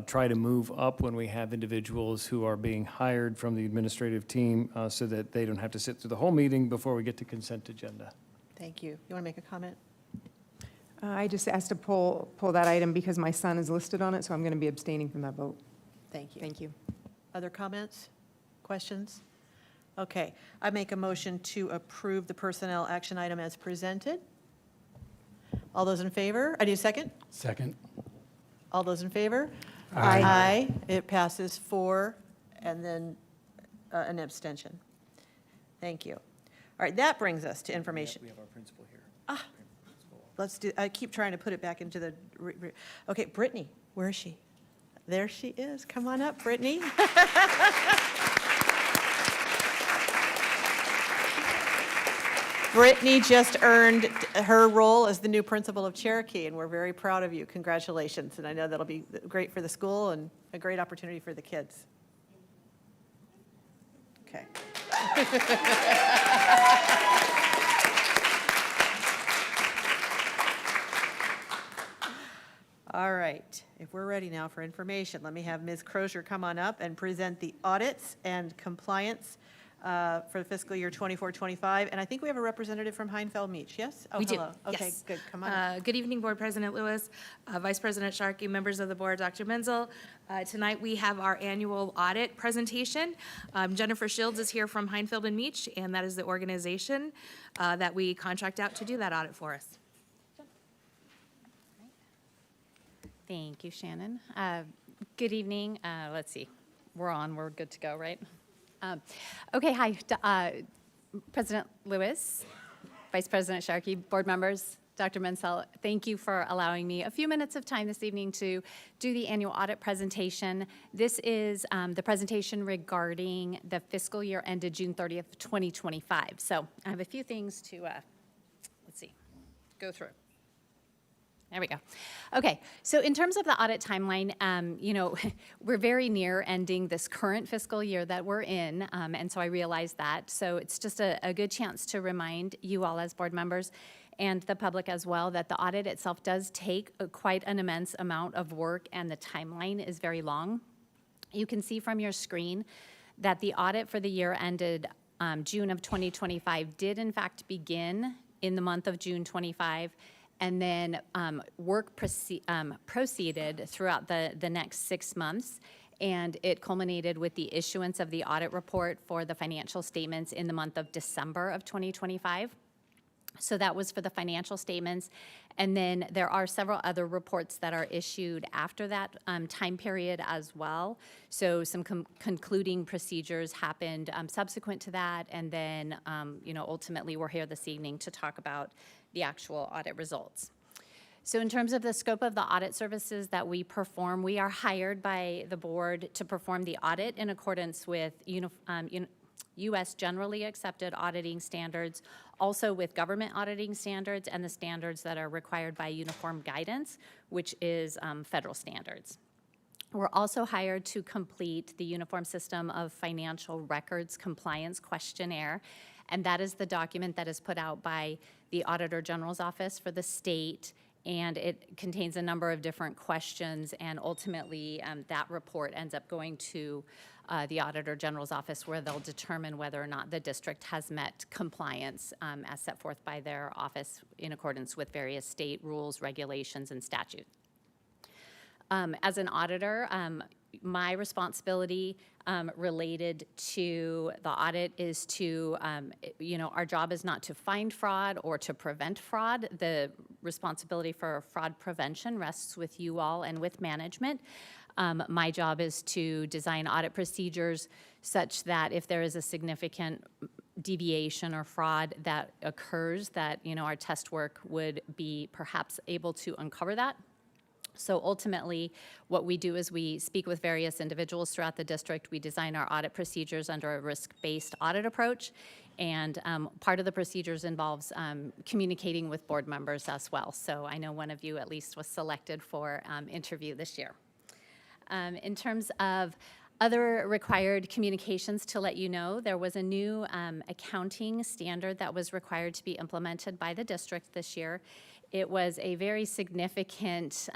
try to move up when we have individuals who are being hired from the administrative team so that they don't have to sit through the whole meeting before we get to consent agenda. Thank you. You want to make a comment? I just asked to pull that item because my son is listed on it, so I'm going to be abstaining from that vote. Thank you. Thank you. Other comments? Questions? Okay, I make a motion to approve the personnel action item as presented. All those in favor? I need a second? Second. All those in favor? Aye. Aye. It passes 4, and then an abstention. Thank you. All right, that brings us to information. We have our principal here. Let's do, I keep trying to put it back into the, okay, Brittany, where is she? There she is. Come on up, Brittany. Brittany just earned her role as the new principal of Cherokee, and we're very proud of you. Congratulations. And I know that'll be great for the school and a great opportunity for the kids. Okay. All right, if we're ready now for information, let me have Ms. Crozier come on up and present the audits and compliance for the fiscal year 24-25. And I think we have a representative from Heinfeld-Meach, yes? Oh, We do, hello. Okay, yes. good, come on up. Good evening, Board President Lewis, Vice President Sharkey, members of the board, Dr. Menzel. Tonight, we have our annual audit presentation. Jennifer Shields is here from Heinfeld and Meach, and that is the organization that we contract out to do that audit for us. Thank you, Shannon. Good evening. Let's see. We're good to go, right? Okay, hi. President Lewis, Vice President Sharkey, board members, Dr. Menzel, thank you for allowing me a few minutes of time this evening to do the annual audit presentation. This is the presentation regarding the fiscal year ended June 30th, 2025. So I have a few things to, go through. There we go. Okay, so in terms of the audit timeline, we're very near ending this current fiscal year that we're in, and so I realize that. So it's just a good chance to remind you all as board members and the public as well that the audit itself does take quite an immense amount of work, and the timeline is very long. You can see from your screen that the audit for the year ended June of 2025 did in fact begin in the month of June 25, and then work proceeded throughout the next 6 months, and it culminated with the issuance of the audit report for the financial statements in the month of December of 2025. So that was for the financial statements, and then there are several other reports that are issued after that time period as well. So some concluding procedures happened subsequent to that, and then ultimately we're here this evening to talk about the actual audit results. So in terms of the scope of the audit services that we perform, we are hired by the board to perform the audit in accordance with U.S. generally accepted auditing standards, also with government auditing standards and the standards that are required by uniform guidance, which is federal standards. We're also hired to complete the Uniform System of Financial Records Compliance Questionnaire, and that is the document that is put out by the Auditor General's Office for the state, and it contains a number of different questions, and ultimately that report ends up going to the Auditor General's Office, where they'll determine whether or not the district has met compliance as set forth by their office in accordance with various state rules, regulations, and statutes. As an auditor, my responsibility related to the audit is to, our job is not to find fraud or to prevent fraud. The responsibility for fraud prevention rests with you all and with management. My job is to design audit procedures such that if there is a significant deviation or fraud that occurs, that, our test work would be perhaps able to uncover that. So ultimately, what we do is we speak with various individuals throughout the district. We design our audit procedures under a risk-based audit approach, and part of the procedures involves communicating with board members as well. So I know one of you at least was selected for interview this year. In terms of other required communications to let you know, there was a new accounting standard that was required to be implemented by the district this year. It was a very significant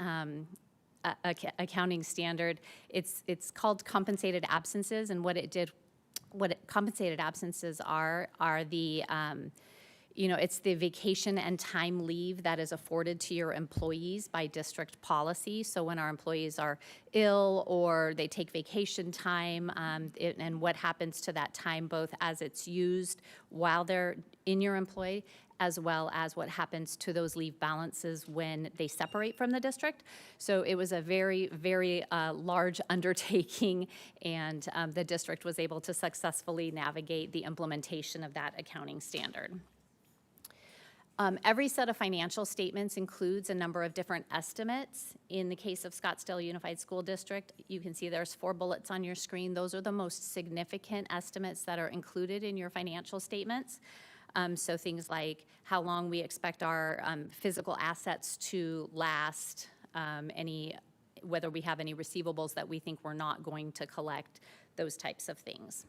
accounting standard. It's called compensated absences, and compensated absences are the it's the vacation and time leave that is afforded to your employees by district policy. So when our employees are ill or they take vacation time, and what happens to that time, both as it's used while they're in your employ, as well as what happens to those leave balances when they separate from the district. So it was a very, very large undertaking, and the district was able to successfully navigate the implementation of that accounting standard. Every set of financial statements includes a number of different estimates. In the case of Scottsdale Unified School District, you can see there's 4 bullets on your screen. Those are the most significant estimates that are included in your financial statements. So things like how long we expect our physical assets to last, whether we have any receivables that we think we're not going to collect, those types of things.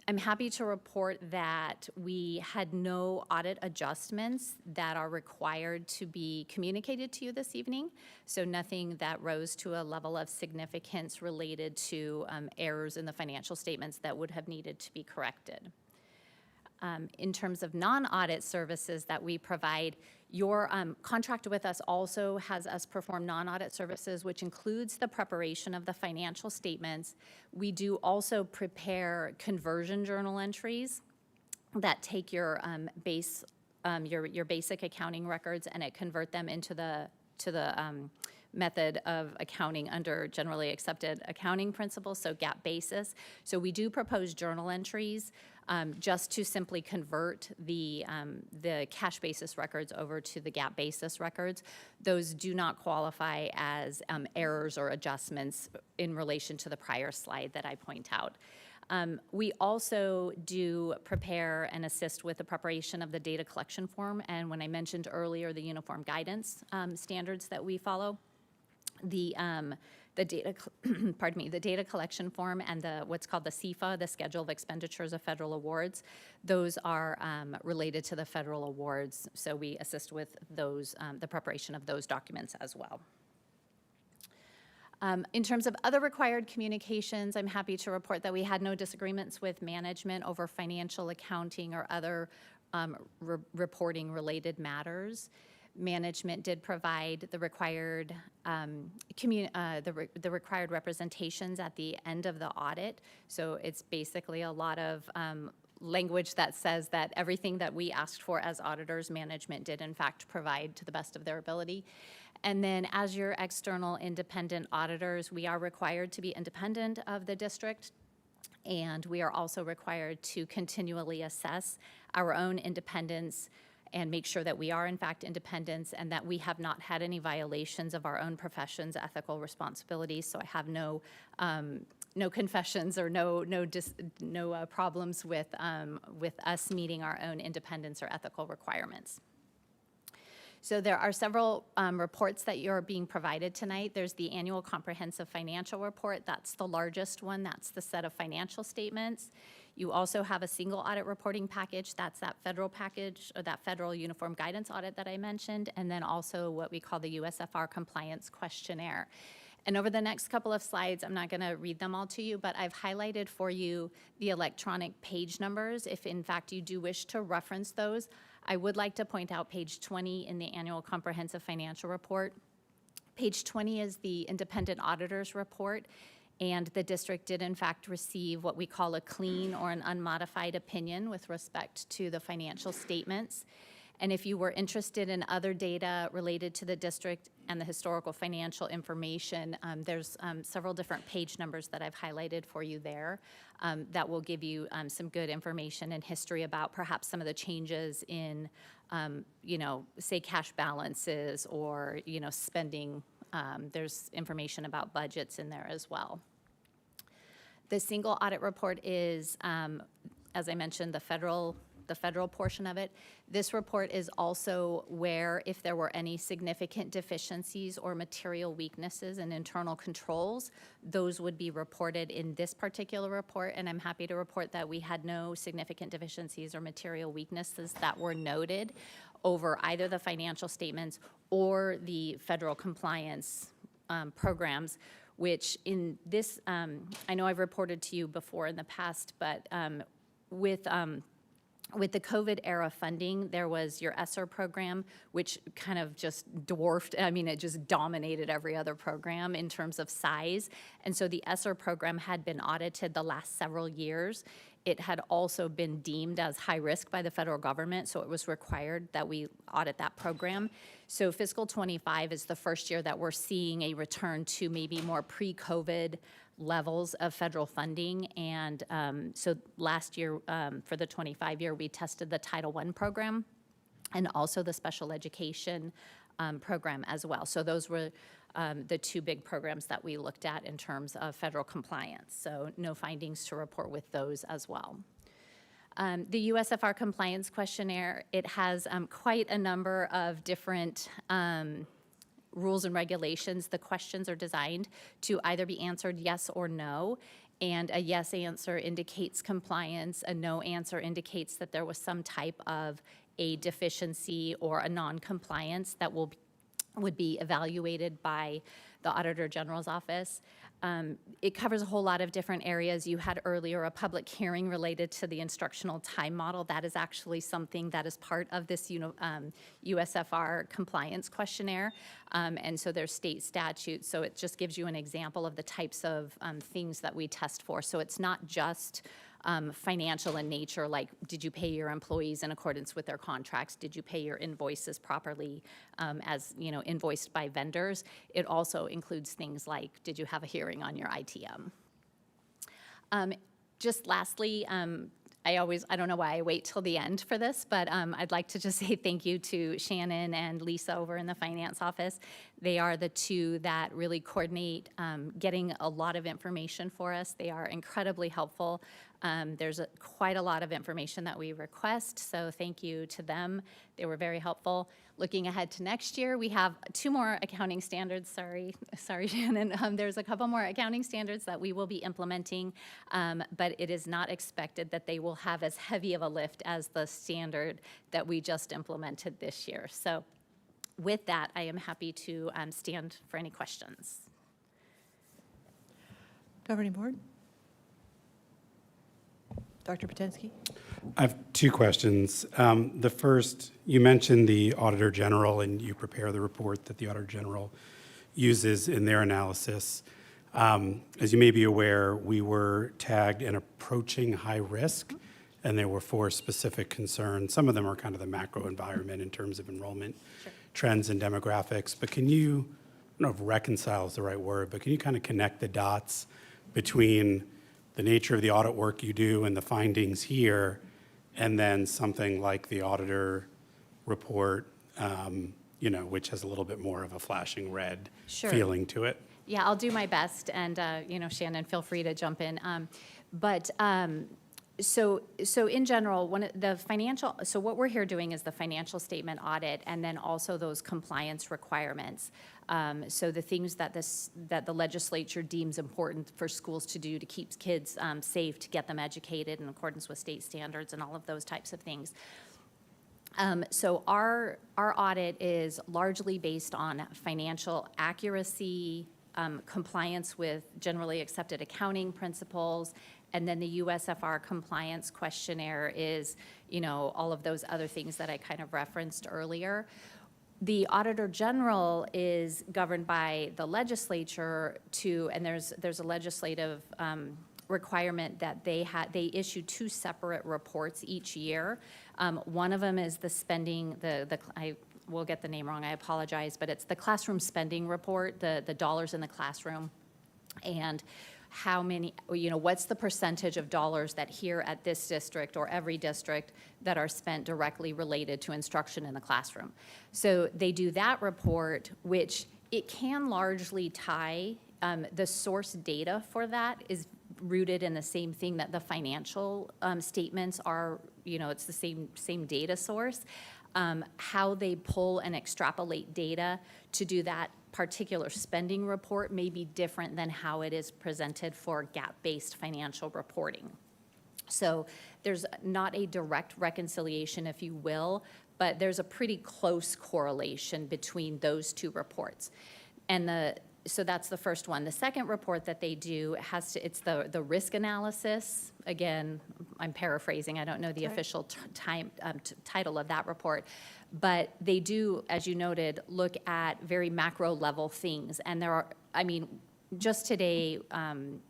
I'm happy to report that we had no audit adjustments that are required to be communicated to you this evening, so nothing that rose to a level of significance related to errors in the financial statements that would have needed to be corrected. In terms of non-audit services that we provide, your contract with us also has us perform non-audit services, which includes the preparation of the financial statements. We do also prepare conversion journal entries that take your basic accounting records and convert them into the method of accounting under generally accepted accounting principles, so GAAP basis. So we do propose journal entries just to simply convert the cash basis records over to the GAAP basis records. Those do not qualify as errors or adjustments in relation to the prior slide that I point out. We also do prepare and assist with the preparation of the data collection form, and when I mentioned earlier the uniform guidance standards that we follow, the data collection form and what's called the CFA, the Schedule of Expenditures of Federal Awards, those are related to the federal awards, so we assist with those, the preparation of those documents as well. In terms of other required communications, I'm happy to report that we had no disagreements with management over financial accounting or other reporting related matters. Management did provide the required the required representations at the end of the audit. So it's basically a lot of language that says that everything that we asked for as auditors, management did in fact provide to the best of their ability. And then as your external independent auditors, we are required to be independent of the district, and we are also required to continually assess our own independence and make sure that we are in fact independent and that we have not had any violations of our own profession's ethical responsibilities. So I have no no confessions or no problems with us meeting our own independence or ethical requirements. So there are several reports that you're being provided tonight. There's the annual comprehensive financial report. That's the largest one. That's the set of financial statements. You also have a single audit reporting package. That's that federal package, or that federal uniform guidance audit that I mentioned, and then also what we call the USFR compliance questionnaire. And over the next couple of slides, I'm not going to read them all to you, but I've highlighted for you the electronic page numbers if in fact you do wish to reference those. I would like to point out page 20 in the annual comprehensive financial report. Page 20 is the independent auditor's report, and the district did in fact receive what we call a clean or an unmodified opinion with respect to the financial statements. And if you were interested in other data related to the district and the historical financial information, there's several different page numbers that I've highlighted for you there that will give you some good information and history about perhaps some of the changes in, say cash balances or, spending. There's information about budgets in there as well. The single audit report is, as I mentioned, the federal portion of it. This report is also where, if there were any significant deficiencies or material weaknesses in internal controls, those would be reported in this particular report, and I'm happy to report that we had no significant deficiencies or material weaknesses that were noted over either the financial statements or the federal compliance programs, which in this, I know I've reported to you before in the past, but with the COVID era funding, there was your ESSER program, which kind of just dwarfed, it just dominated every other program in terms of size. And so the ESSER program had been audited the last several years. It had also been deemed as high risk by the federal government, so it was required that we audit that program. So fiscal 25 is the first year that we're seeing a return to maybe more pre-COVID levels of federal funding. And so last year, for the 25 year, we tested the Title I program and also the special education program as well. So those were the two big programs that we looked at in terms of federal compliance. So no findings to report with those as well. The USFR compliance questionnaire, it has quite a number of different rules and regulations. The questions are designed to either be answered yes or no, and a yes answer indicates compliance, a no answer indicates that there was some type of a deficiency or a non-compliance that would be evaluated by the Auditor General's office. It covers a whole lot of different areas. You had earlier a public hearing related to the instructional time model. That is actually something that is part of this USFR compliance questionnaire. And so there's state statutes. So it just gives you an example of the types of things that we test for. So it's not just financial in nature, like did you pay your employees in accordance with their contracts? Did you pay your invoices properly as invoiced by vendors? It also includes things like, did you have a hearing on your ITM? Just lastly, I don't know why I wait till the end for this, but I'd like to just say thank you to Shannon and Lisa over in the finance office. They are the two that really coordinate getting a lot of information for us. They are incredibly helpful. There's quite a lot of information that we request, so thank you to them. They were very helpful. Looking ahead to next year, we have 2 more accounting standards. Sorry, Shannon. There's a couple more accounting standards that we will be implementing, but it is not expected that they will have as heavy of a lift as the standard that we just implemented this year. So with that, I am happy to stand for any questions. Governing Board? Dr. Potensky? I have 2 questions. The first, you mentioned the Auditor General, and you prepare the report that the Auditor General uses in their analysis. As you may be aware, we were tagged in approaching high risk, and there were 4 specific concerns. Some of them are kind of the macro environment in terms of enrollment trends and demographics. But can you, I don't know if reconcile is the right word, but can you kind of connect the dots between the nature of the audit work you do and the findings here, and then something like the auditor report, which has a little bit more of a flashing red feeling to it? Yeah, I'll do my best, and, Shannon, feel free to jump in. So in general, so what we're here doing is the financial statement audit, and then also those compliance requirements. So the things that the legislature deems important for schools to do to keep kids safe, to get them educated in accordance with state standards and all of those types of things. So our audit is largely based on financial accuracy, compliance with generally accepted accounting principles, and then the USFR compliance questionnaire is, all of those other things that I kind of referenced earlier. The Auditor General is governed by the legislature and there's a legislative requirement that they issue 2 separate reports each year. One of them is the spending, I will get the name wrong, I apologize, but it's the classroom spending report, the dollars in the classroom, and how many, what's the percentage of dollars that here at this district or every district that are spent directly related to instruction in the classroom. So they do that report, which it can largely tie, the source data for that is rooted in the same thing that the financial statements are, it's the same data source. How they pull and extrapolate data to do that particular spending report may be different than how it is presented for GAAP-based financial reporting. So there's not a direct reconciliation, if you will, but there's a pretty close correlation between those 2 reports. And so that's the first one. The second report that they do it's the risk analysis. Again, I'm paraphrasing, I don't know the official title of that report, but they do, as you noted, look at very macro level things. And just today,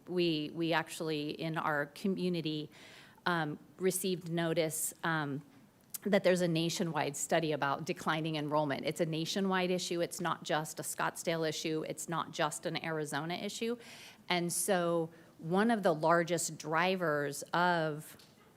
we actually in our community received notice that there's a nationwide study about declining enrollment. It's a nationwide issue. It's not just a Scottsdale issue. It's not just an Arizona issue. And so one of the largest drivers of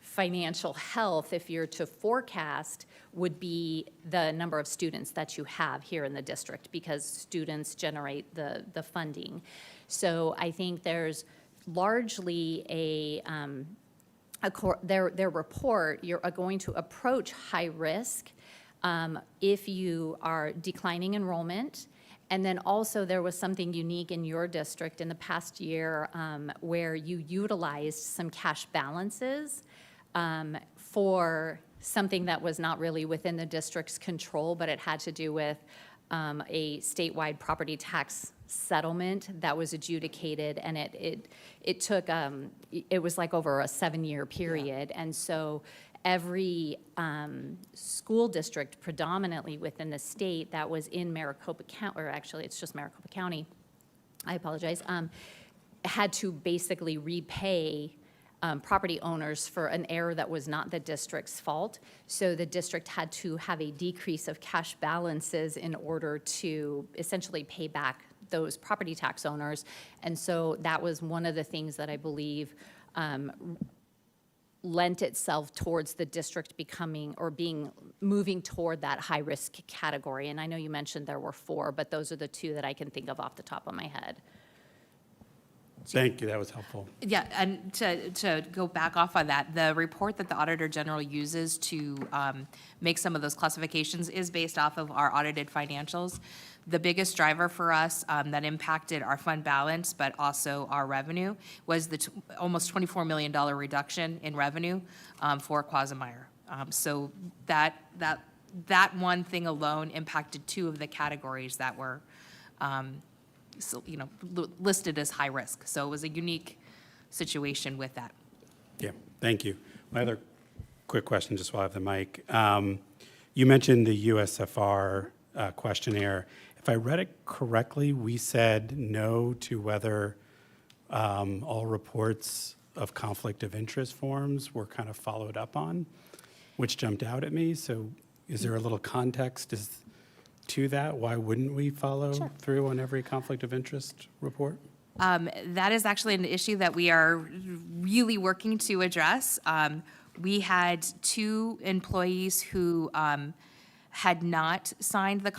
financial health, if you're to forecast, would be the number of students that you have here in the district, because students generate the funding. So I think there's largely their report, you're going to approach high risk if you are declining enrollment. And then also there was something unique in your district in the past year where you utilized some cash balances for something that was not really within the district's control, but it had to do with a statewide property tax settlement that was adjudicated, and it took it was like over a 7-year period. And so every school district predominantly within the state that was in Maricopa County, or actually it's just Maricopa County, I apologize, had to basically repay property owners for an error that was not the district's fault. So the district had to have a decrease of cash balances in order to essentially pay back those property tax owners. And so that was one of the things that I believe lent itself towards the district moving toward that high-risk category. And I know you mentioned there were 4, but those are the 2 that I can think of off the top of my head. Thank you, that was helpful. Yeah, and to go back off on that, the report that the Auditor General uses to make some of those classifications is based off of our audited financials. The biggest driver for us that impacted our fund balance, but also our revenue, was the almost $24 million reduction in revenue for Quagmire. So that one thing alone impacted 2 of the categories that were listed as high risk. So it was a unique situation with that. Yeah, thank you. My other quick question, just while I have the mic. You mentioned the USFR questionnaire. If I read it correctly, we said no to whether all reports of conflict of interest forms were kind of followed up on, which jumped out at me. So is there a little context to that? Why wouldn't we follow through on every conflict of interest report? That is actually an issue that we are really working to address. We had 2 employees who had not signed the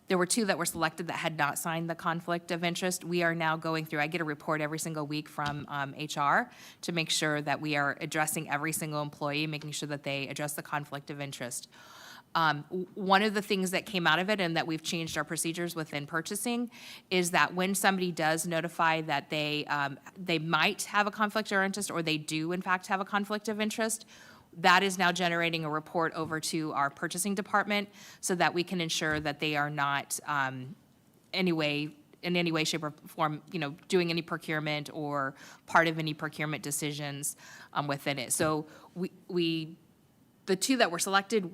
There were 2 that were selected that had not signed the conflict of interest. We are now going through, I get a report every single week from HR to make sure that we are addressing every single employee, making sure that they address the conflict of interest. One of the things that came out of it and that we've changed our procedures within purchasing is that when somebody does notify that they might have a conflict of interest, or they do in fact have a conflict of interest, that is now generating a report over to our purchasing department so that we can ensure that they are not in any way, shape, or form, doing any procurement or part of any procurement decisions within it. So the 2 that were selected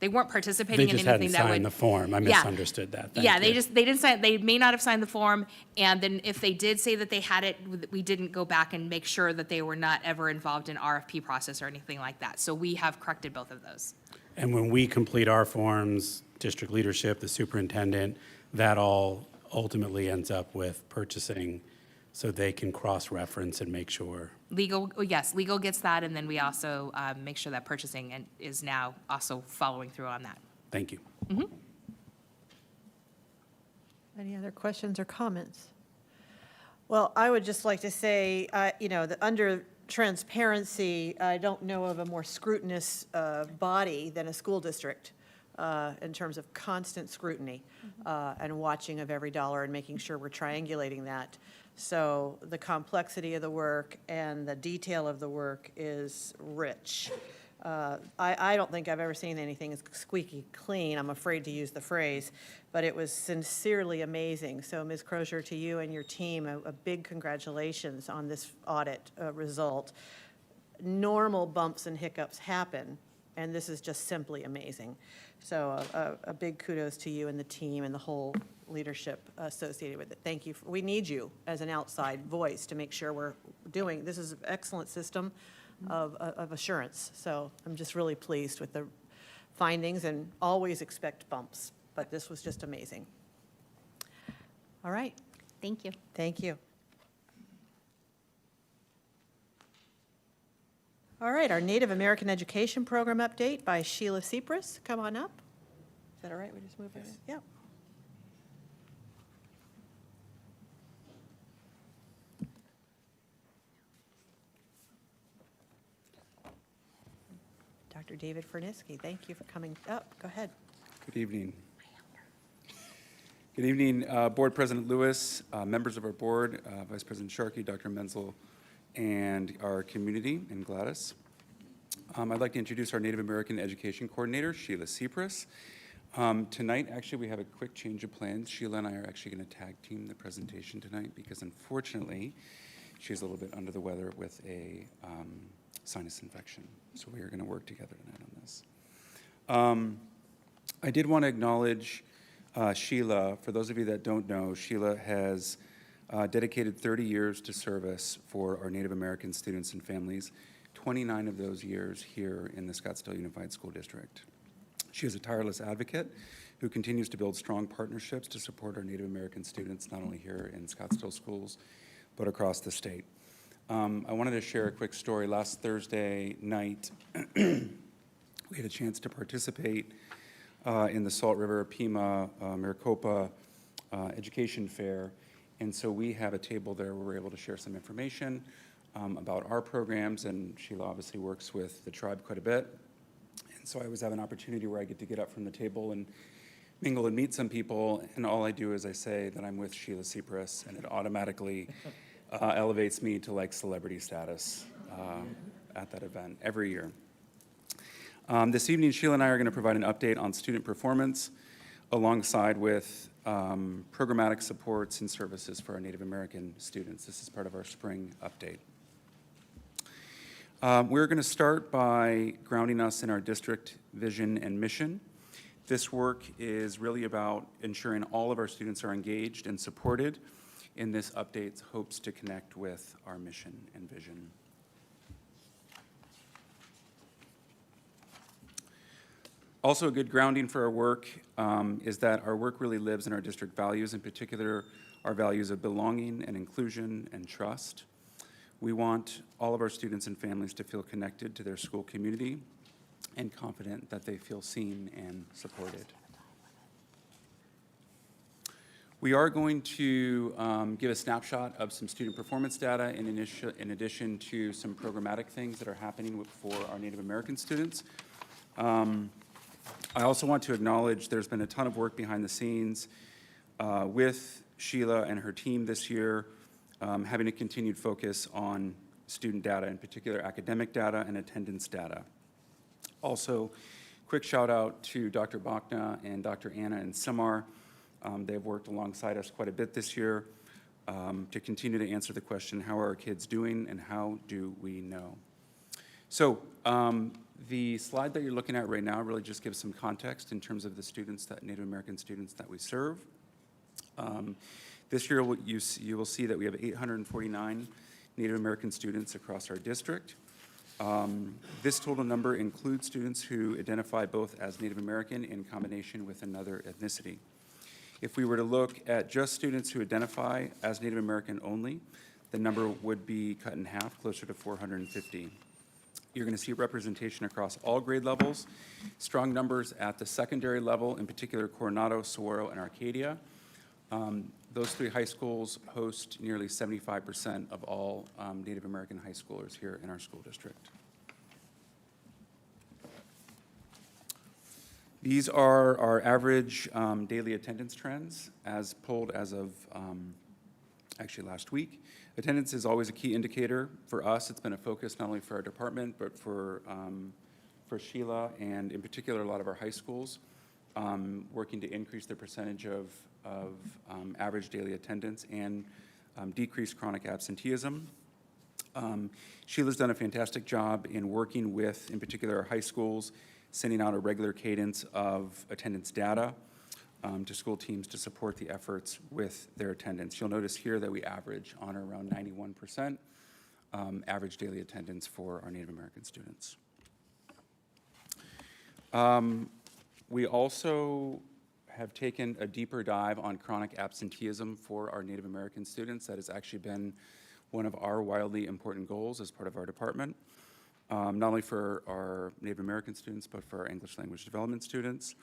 they weren't participating They in just anything hadn't that would. signed the form. I Yeah. misunderstood that. Thank Yeah, you. they didn't sign, they may not have signed the form, and then if they did say that they had it, we didn't go back and make sure that they were not ever involved in RFP process or anything like that. So we have corrected both of those. And when we complete our forms, district leadership, the superintendent, that all ultimately ends up with purchasing, so they can cross-reference and make sure. Legal gets that, and then we also make sure that purchasing is now also following through on that. Thank you. Any other questions or comments? Well, I would just like to say, that under transparency, I don't know of a more scrutinous body than a school district in terms of constant scrutiny and watching of every dollar and making sure we're triangulating that. So the complexity of the work and the detail of the work is rich. I don't think I've ever seen anything as squeaky clean. I'm afraid to use the phrase, but it was sincerely amazing. So Ms. Crozier, to you and your team, a big congratulations on this audit result. Normal bumps and hiccups happen, and this is just simply amazing. So a big kudos to you and the team and the whole leadership associated with it. Thank you. We need you as an outside voice to make sure we're doing, this is an excellent system of assurance. So I'm just really pleased with the findings, and always expect bumps, but this was just amazing. All right. Thank you. Thank you. All right, our Native American Education Program update by Sheila Cypress. Come on up. Is that all right? We just move right in? Yeah. Dr. David Ferniske, thank you for coming up. Go ahead. Good evening. Good evening, Board President Lewis, members of our board, Vice President Sharkey, Dr. Menzel, and our community, and Gladys. I'd like to introduce our Native American Education Coordinator, Sheila Cypress. Tonight, actually, we have a quick change of plans. Sheila and I are actually going to tag team the presentation tonight because, unfortunately, she's a little bit under the weather with a sinus infection. So we are going to work together tonight on this. I did want to acknowledge Sheila. For those of you that don't know, Sheila has dedicated 30 years to service for our Native American students and families, 29 of those years here in the Scottsdale Unified School District. She is a tireless advocate who continues to build strong partnerships to support our Native American students, not only here in Scottsdale schools, but across the state. I wanted to share a quick story. Last Thursday night, we had a chance to participate in the Salt River Pima Maricopa Education Fair. And so we have a table there where we're able to share some information about our programs, and Sheila obviously works with the tribe quite a bit. And so I always have an opportunity where I get to get up from the table and mingle and meet some people, and all I do is I say that I'm with Sheila Cypress, and it automatically elevates me to like celebrity status at that event every year. This evening, Sheila and I are going to provide an update on student performance alongside with programmatic supports and services for our Native American students. This is part of our spring update. We're going to start by grounding us in our district vision and mission. This work is really about ensuring all of our students are engaged and supported, and this update hopes to connect with our mission and vision. Also, a good grounding for our work is that our work really lives in our district values, in particular, our values of belonging and inclusion and trust. We want all of our students and families to feel connected to their school community and confident that they feel seen and supported. We are going to give a snapshot of some student performance data in addition to some programmatic things that are happening for our Native American students. I also want to acknowledge there's been a ton of work behind the scenes with Sheila and her team this year, having a continued focus on student data, in particular academic data and attendance data. Also, quick shout out to Dr. Bachna and Dr. Anna and Samar. They've worked alongside us quite a bit this year to continue to answer the question, how are our kids doing and how do we know? So the slide that you're looking at right now really just gives some context in terms of the students, that Native American students that we serve. This year you will see that we have 849 Native American students across our district. This total number includes students who identify both as Native American in combination with another ethnicity. If we were to look at just students who identify as Native American only, the number would be cut in half, closer to 450. You're going to see representation across all grade levels, strong numbers at the secondary level, in particular Coronado, Saguaro, and Arcadia. Those three high schools host nearly 75% of all Native American high schoolers here in our school district. These are our average daily attendance trends as polled as of actually last week. Attendance is always a key indicator for us. It's been a focus not only for our department, but for Sheila and in particular a lot of our high schools, working to increase the percentage of average daily attendance and decrease chronic absenteeism. Sheila's done a fantastic job in working with, in particular, our high schools, sending out a regular cadence of attendance data to school teams to support the efforts with their attendance. You'll notice here that we average on or around 91% average daily attendance for our Native American students. We also have taken a deeper dive on chronic absenteeism for our Native American students. That has actually been one of our wildly important goals as part of our department, not only for our Native American students, but for our English language development students.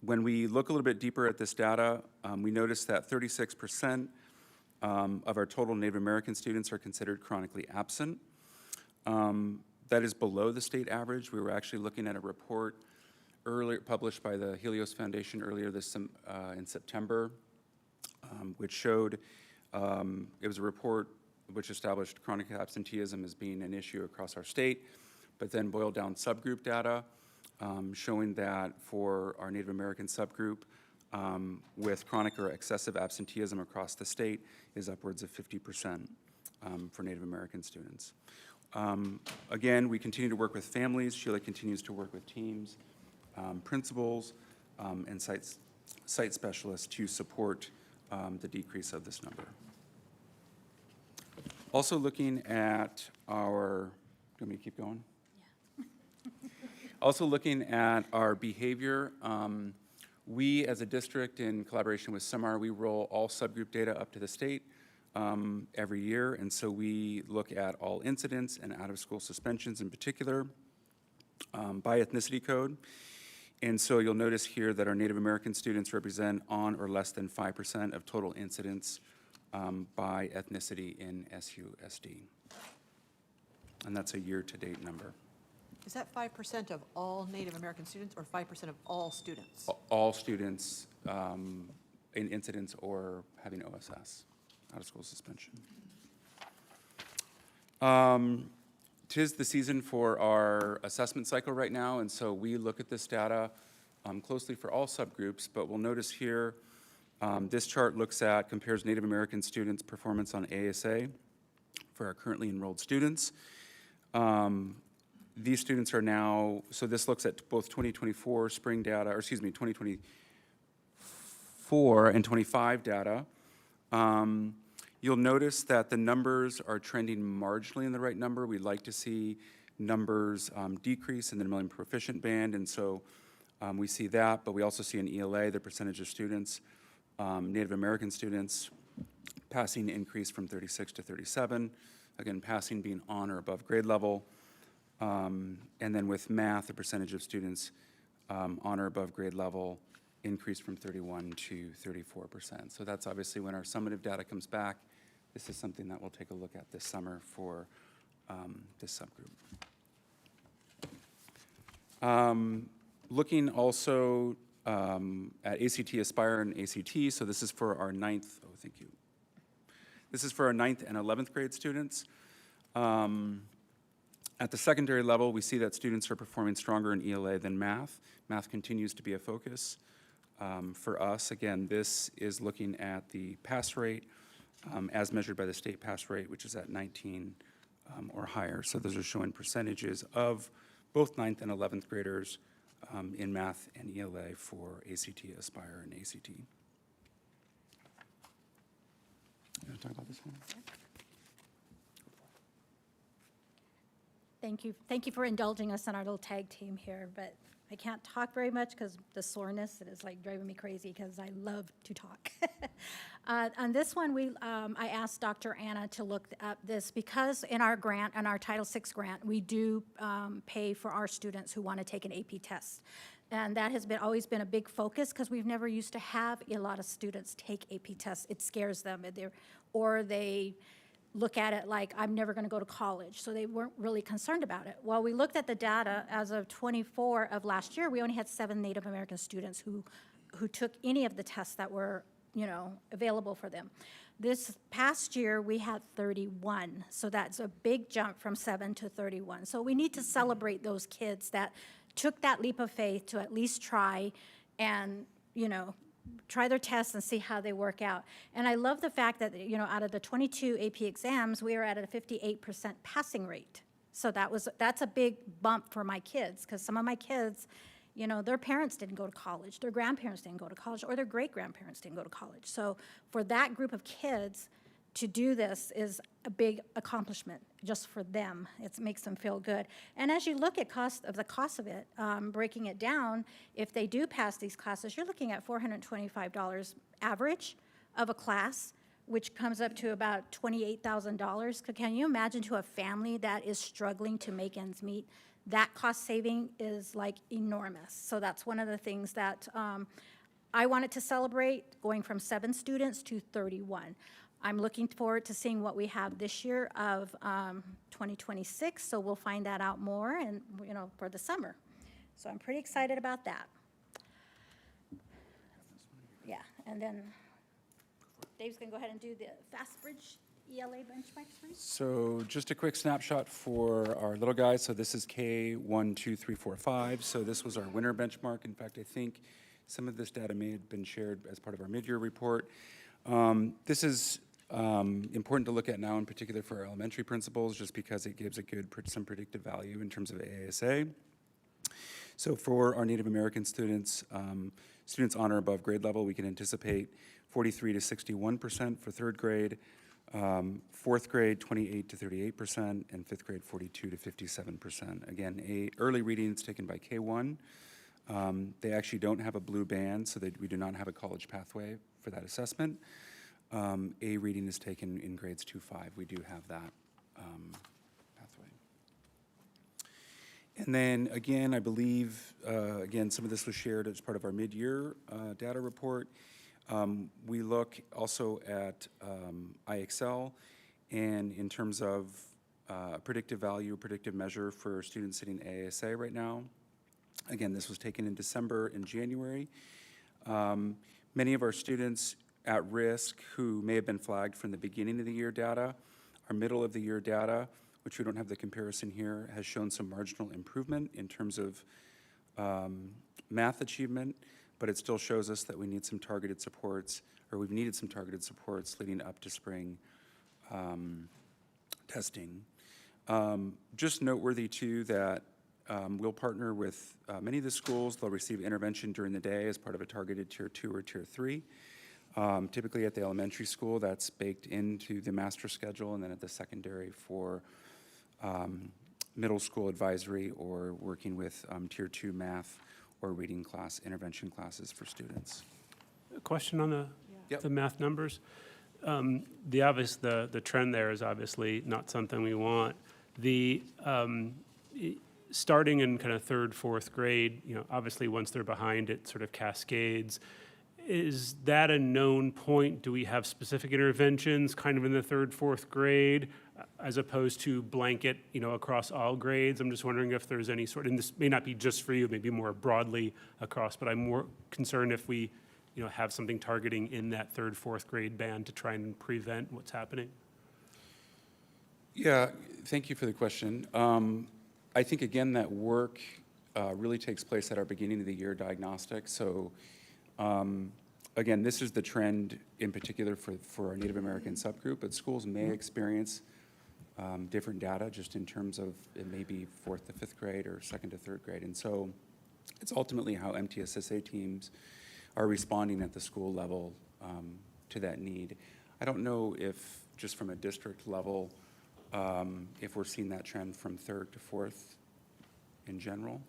When we look a little bit deeper at this data, we notice that 36% of our total Native American students are considered chronically absent. That is below the state average. We were actually looking at a report earlier published by the Helios Foundation earlier in September, which showed, it was a report which established chronic absenteeism as being an issue across our state, but then boiled down subgroup data, showing that for our Native American subgroup, with chronic or excessive absenteeism across the state is upwards of 50% for Native American students. Again, we continue to work with families. Sheila continues to work with teams, principals, and site specialists to support the decrease of this number. Also looking at our, do you want me to keep going? Yeah. Also looking at our behavior, we as a district in collaboration with SEMAR, we roll all subgroup data up to the state every year, and so we look at all incidents and out-of-school suspensions in particular by ethnicity code. And so you'll notice here that our Native American students represent on or less than 5% of total incidents by ethnicity in SUSD. And that's a year-to-date number. Is that 5% of all Native American students or 5% of all students? All students in incidents or having OSS, out-of-school suspension. 'Tis the season for our assessment cycle right now, and so we look at this data closely for all subgroups, but we'll notice here, this chart compares Native American students' performance on ASA for our currently enrolled students. These students are now, so this looks at both 2024 spring data, or excuse me, 2024 and 25 data. You'll notice that the numbers are trending marginally in the right number. We'd like to see numbers decrease in the million proficient band, and so we see that, but we also see in ELA the percentage of students, Native American students, passing increase from 36 to 37. Again, passing being on or above grade level. And then with math, the percentage of students on or above grade level increased from 31 to 34%. So that's obviously when our summative data comes back. This is something that we'll take a look at this summer for this subgroup. Looking also at ACT Aspire and ACT, so this is for our ninth, oh, thank you. This is for our 9th and 11th grade students. At the secondary level, we see that students are performing stronger in ELA than math. Math continues to be a focus for us. Again, this is looking at the pass rate as measured by the state pass rate, which is at 19 or higher. So those are showing percentages of both 9th and 11th graders in math and ELA for ACT Aspire and ACT. You want to talk about this one? Thank you. Thank you for indulging us in our little tag team here, but I can't talk very much because the soreness, it is like driving me crazy because I love to talk. On this one, I asked Dr. Anna to look up this because in our grant, in our Title VI grant, we do pay for our students who want to take an AP test. And that has always been a big focus because we've never used to have a lot of students take AP tests. It scares them, or they look at it like, I'm never going to go to college. So they weren't really concerned about it. Well, we looked at the data as of 24 of last year. We only had 7 Native American students who took any of the tests that were, available for them. This past year, we had 31. So that's a big jump from 7 to 31. So we need to celebrate those kids that took that leap of faith to at least try and, try their tests and see how they work out. And I love the fact that, out of the 22 AP exams, we are at a 58% passing rate. So that's a big bump for my kids, because some of my kids, their parents didn't go to college, their grandparents didn't go to college, or their great-grandparents didn't go to college. So for that group of kids to do this is a big accomplishment just for them. It makes them feel good. And as you look at the cost of it, breaking it down, if they do pass these classes, you're looking at $425 average of a class, which comes up to about $28,000. Can you imagine to a family that is struggling to make ends meet? That cost saving is like enormous. So that's one of the things that I wanted to celebrate, going from 7 students to 31. I'm looking forward to seeing what we have this year of 2026, so we'll find that out more and, for the summer. So I'm pretty excited about that. Yeah, and then Dave's going to go ahead and do the FastBridge ELA benchmarks, please. So just a quick snapshot for our little guys. So this is K1, 2, 3, 4, 5. So this was our winter benchmark. In fact, I think some of this data may have been shared as part of our mid-year report. This is important to look at now, in particular for our elementary principals, just because it gives some predictive value in terms of ASA. So for our Native American students, students on or above grade level, we can anticipate 43 to 61% for 3rd grade, 4th grade 28 to 38%, and 5th grade 42 to 57%. Again, early readings taken by K1. They actually don't have a blue band, so we do not have a college pathway for that assessment. A reading is taken in grades 2-5. We do have that pathway. And then again, I believe, some of this was shared as part of our mid-year data report. We look also at IXL, and in terms of predictive value, predictive measure for students sitting ASA right now. Again, this was taken in December and January. Many of our students at risk who may have been flagged from the beginning of the year data, our middle of the year data, which we don't have the comparison here, has shown some marginal improvement in terms of math achievement, but it still shows us that we need some targeted supports, or we've needed some targeted supports leading up to spring testing. Just noteworthy too that we'll partner with many of the schools. They'll receive intervention during the day as part of a targeted Tier 2 or Tier 3. Typically at the elementary school, that's baked into the master schedule, and then at the secondary for middle school advisory or working with Tier 2 math or reading class, intervention classes for students. A question on the Yep. the math numbers. The trend there is obviously not something we want. starting in kind of third, fourth grade, obviously once they're behind, it sort of cascades. Is that a known point? Do we have specific interventions kind of in the third, fourth grade as opposed to blanket, across all grades? I'm just wondering if there's any sort, and this may not be just for you, maybe more broadly across, but I'm more concerned if we, have something targeting in that third, fourth grade band to try and prevent what's happening. Yeah, thank you for the question. I think, again, that work really takes place at our beginning of the year diagnostic. So, again, this is the trend in particular for our Native American subgroup, but schools may experience different data just in terms of it may be fourth to fifth grade or second to third grade. And so it's ultimately how MTSSA teams are responding at the school level to that need. I don't know if, just from a district level, if we're seeing that trend from third to fourth in general.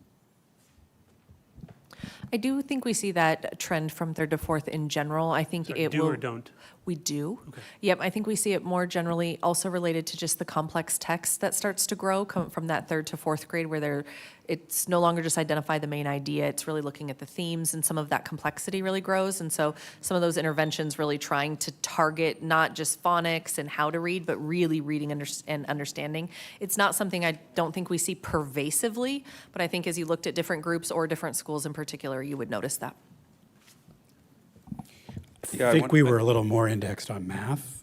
I do think we see that trend from third to fourth in general. I think Sorry, it do will. or don't? We do. Okay. Yep, I think we see it more generally also related to just the complex text that starts to grow from that third to fourth grade where it's no longer just identify the main idea, it's really looking at the themes, and some of that complexity really grows. And so some of those interventions really trying to target not just phonics and how to read, but really reading and understanding. It's not something I don't think we see pervasively, but I think as you looked at different groups or different schools in particular, you would notice that. I think we were a little more indexed on math.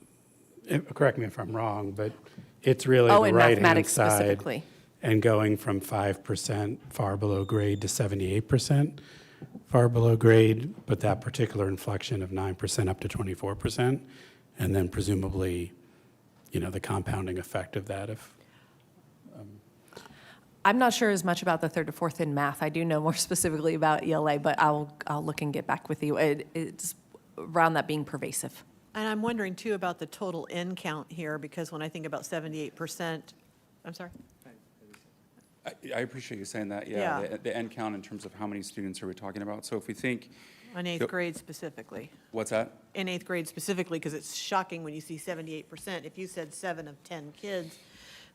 Correct me if I'm wrong, but it's really the in right-hand mathematics side. specifically. And going from 5% far below grade to 78% far below grade, but that particular inflection of 9% up to 24%, and then presumably, the compounding effect of that. I'm not sure as much about the third to fourth in math. I do know more specifically about ELA, but I'll look and get back with you. It's around that being pervasive. And I'm wondering too about the total N count here, because when I think about 78%, I'm sorry? I appreciate you saying that, Yeah. The end count in terms of how many students are we talking about. So if we think. In eighth grade specifically. What's that? In eighth grade specifically, because it's shocking when you see 78%. If you said 7 of 10 kids,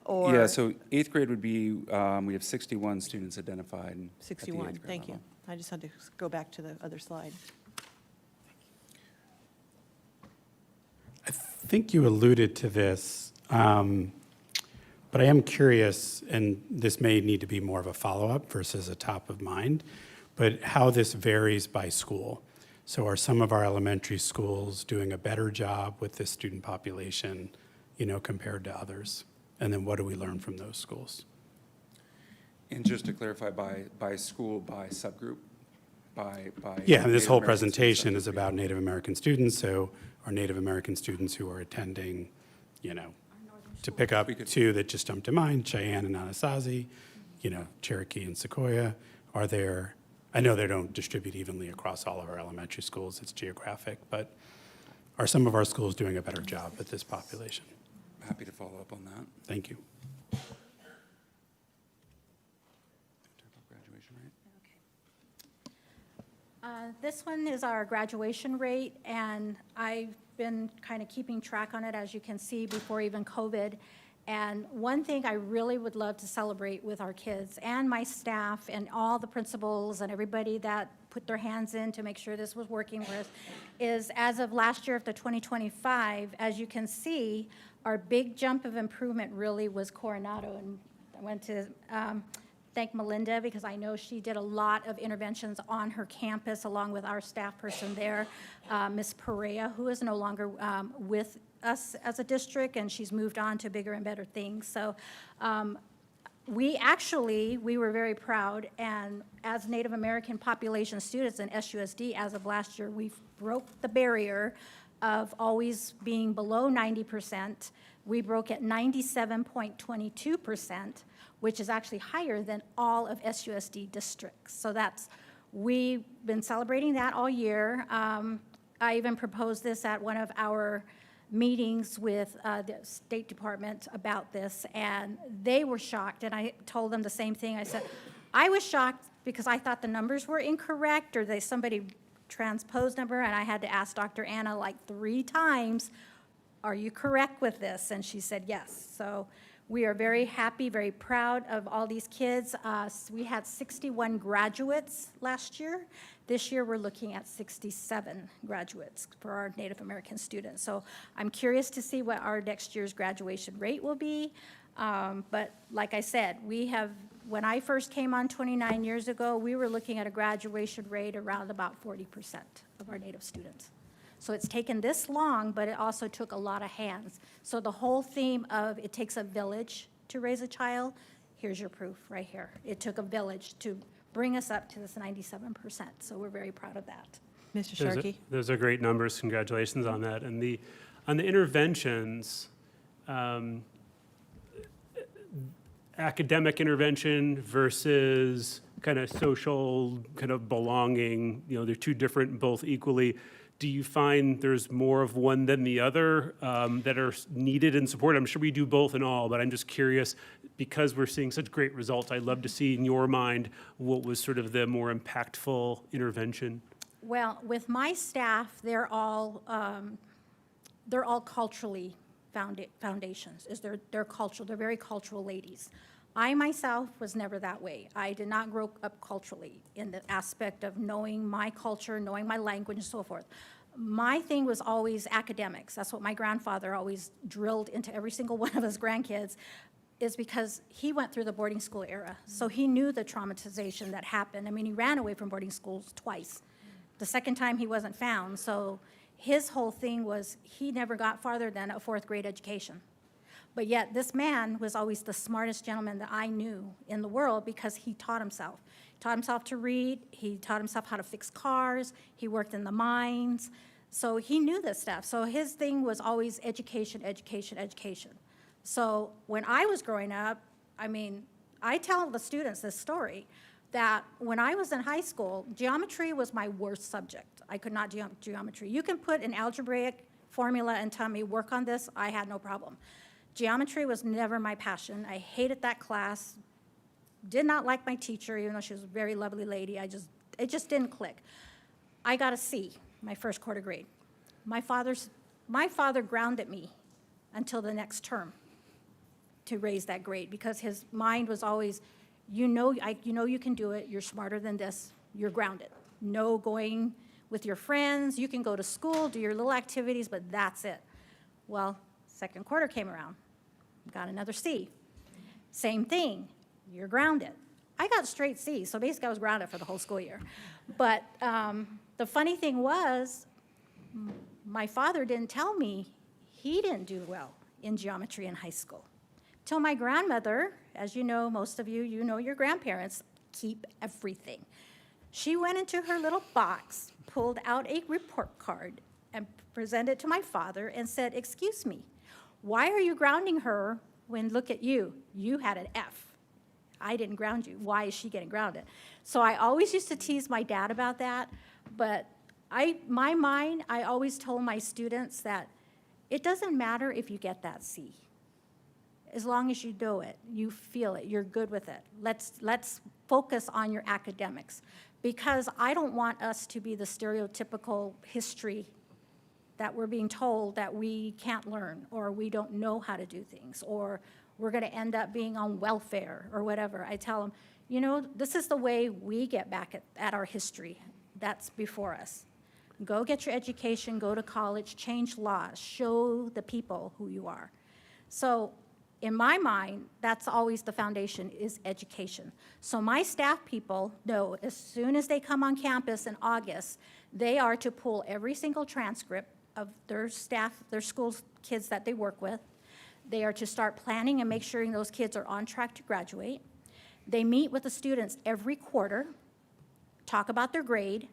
or. Yeah, so eighth grade would be, we have 61 students identified. At the 61, eighth grade thank you. level. I just had to go back to the other slide. I think you alluded to this, but I am curious, and this may need to be more of a follow-up versus a top of mind, but how this varies by school. So are some of our elementary schools doing a better job with this student population, compared to others? And then what do we learn from those schools? And just to clarify, by school, by subgroup, by Yeah, this Native whole American presentation student is about Native American students, so our Native American students who are attending, to pick up two that just jumped to mind, Cheyenne and Anasazi, Cherokee and Sequoia, are there, I know they don't distribute evenly across all of our elementary schools, it's geographic, but are some of our schools doing a better job with this population? Happy to follow up on that. Thank you. Graduation rate? This one is our graduation rate, and I've been kind of keeping track on it, as you can see, before even COVID. And one thing I really would love to celebrate with our kids and my staff and all the principals and everybody that put their hands in to make sure this was working for us is, as of last year of the 2025, as you can see, our big jump of improvement really was Coronado. And I went to thank Melinda, because I know she did a lot of interventions on her campus along with our staff person there, Ms. Perea, who is no longer with us as a district, and she's moved on to bigger and better things. So we were very proud, and as Native American population students in SUSD, as of last year, we broke the barrier of always being below 90%. We broke at 97.22%, which is actually higher than all of SUSD districts. So we've been celebrating that all year. I even proposed this at one of our meetings with the State Department about this, and they were shocked, and I told them the same thing. I said, I was shocked because I thought the numbers were incorrect, or somebody transposed number, and I had to ask Dr. Anna like 3 times, are you correct with this? And she said yes. So We are very happy, very proud of all these kids. We had 61 graduates last year. This year, we're looking at 67 graduates for our Native American students. So I'm curious to see what our next year's graduation rate will be. But like I said, when I first came on 29 years ago, we were looking at a graduation rate around about 40% of our Native students. So it's taken this long, but it also took a lot of hands. So the whole theme of it takes a village to raise a child, here's your proof right here. It took a village to bring us up to this 97%. So we're very proud of that. Mr. Sharkey? Those are great numbers. Congratulations on that. And on the interventions, academic intervention versus kind of social kind of belonging, they're two different, both equally. Do you find there's more of one than the other that are needed and supported? I'm sure we do both and all, but I'm just curious, because we're seeing such great results, I'd love to see in your mind what was sort of the more impactful intervention. Well, with my staff, they're all culturally foundations. They're cultural. They're very cultural ladies. I myself was never that way. I did not grow up culturally in the aspect of knowing my culture, knowing my language, and so forth. My thing was always academics. That's what my grandfather always drilled into every single one of his grandkids, is because he went through the boarding school era. So he knew the traumatization that happened. I mean, he ran away from boarding schools twice. The second time he wasn't found. So his whole thing was he never got farther than a 4th grade education. But yet this man was always the smartest gentleman that I knew in the world because he taught himself. He taught himself to read. He taught himself how to fix cars. He worked in the mines. So he knew this stuff. So his thing was always education, education, education. So when I was growing up, I mean, I tell the students this story, that when I was in high school, geometry was my worst subject. I could not do geometry. You can put an algebraic formula and tell me, work on this, I had no problem. Geometry was never my passion. I hated that class. Did not like my teacher, even though she was a very lovely lady. It just didn't click. I got a C, my first quarter grade. My father grounded me until the next term to raise that grade because his mind was always, you know you can do it. You're smarter than this. You're grounded. No going with your friends. You can go to school, do your little activities, but that's it. Well, second quarter came around. Got another C. Same thing. You're grounded. I got straight C's, so basically I was grounded for the whole school year. But the funny thing was, my father didn't tell me he didn't do well in geometry in high school. Till my grandmother, as you know, most of you, you know your grandparents keep everything. She went into her little box, pulled out a report card, and presented it to my father and said, "Excuse me, why are you grounding her when, look at you, you had an F. I didn't ground you. Why is she getting grounded?" So I always used to tease my dad about that, but I always told my students that it doesn't matter if you get that C. As long as you do it, you feel it, you're good with it. Let's focus on your academics, because I don't want us to be the stereotypical history that we're being told that we can't learn, or we don't know how to do things, or we're going to end up being on welfare or whatever. I tell them, this is the way we get back at our history that's before us. Go get your education, go to college, change laws, show the people who you are. So in my mind, that's always the foundation, is education. So my staff people know as soon as they come on campus in August, they are to pull every single transcript of their staff, their school's kids that they work with. They are to start planning and make sure those kids are on track to graduate. They meet with the students every quarter, talk about their grade,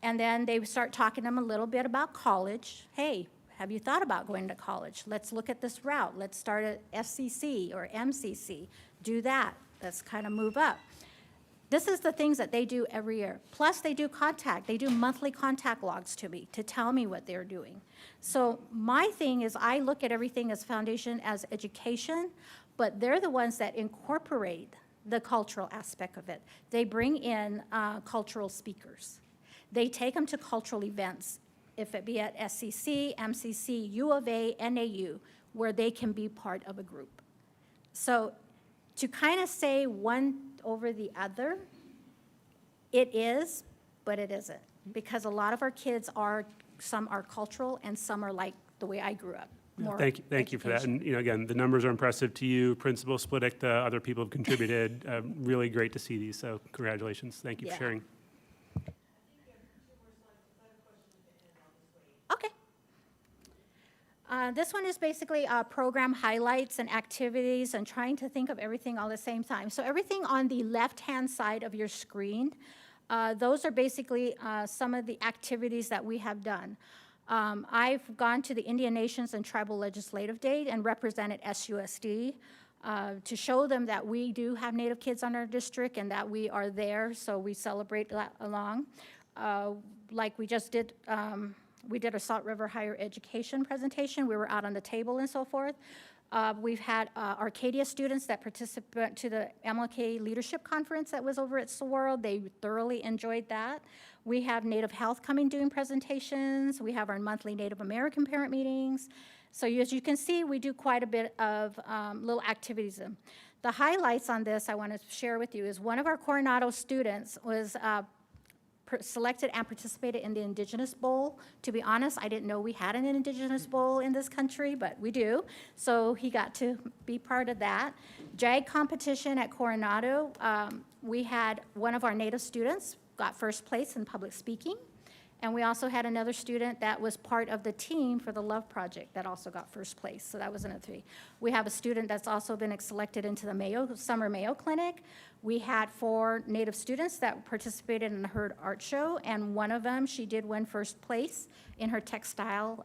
and then they start talking to them a little bit about college. Hey, have you thought about going to college? Let's look at this route. Let's start at FCC or MCC. Do that. Let's kind of move up. This is the things that they do every year. Plus, they do contact. They do monthly contact logs to me to tell me what they're doing. So my thing is, I look at everything as foundation, as education, but they're the ones that incorporate the cultural aspect of it. They bring in cultural speakers. They take them to cultural events, if it be at SCC, MCC, U of A, NAU, where they can be part of a group. So to kind of say one over the other, it is, but it isn't. Because a lot of our kids some are cultural and some are like the way I grew up. More Thank you for that. education. And, again, the numbers are impressive to you, Principal Splitic, other people have contributed. Really great to see these, so congratulations. Thank you for Yeah. sharing. Okay. This one is basically program highlights and activities and trying to think of everything all at the same time. So everything on the left-hand side of your screen, those are basically some of the activities that we have done. I've gone to the Indian Nations and Tribal Legislative Day and represented SUSD to show them that we do have Native kids on our district and that we are there, so we celebrate that along. Like we just did, we did a Salt River Higher Education presentation. We were out on the table and so forth. We've had Arcadia students that participate to the MLK Leadership Conference that was over at Saguaro. They thoroughly enjoyed that. We have Native Health coming doing presentations. We have our monthly Native American parent meetings. So as you can see, we do quite a bit of little activities. The highlights on this I want to share with you is one of our Coronado students was selected and participated in the Indigenous Bowl. To be honest, I didn't know we had an Indigenous Bowl in this country, but we do. So he got to be part of that. JAG competition at Coronado, we had one of our Native students got first place in public speaking. And we also had another student that was part of the team for the Love Project that also got first place. So that was another 3. We have a student that's also been selected into the Summer Mayo Clinic. We had 4 Native students that participated in the Herd Art Show, and one of them, she did win first place in her textile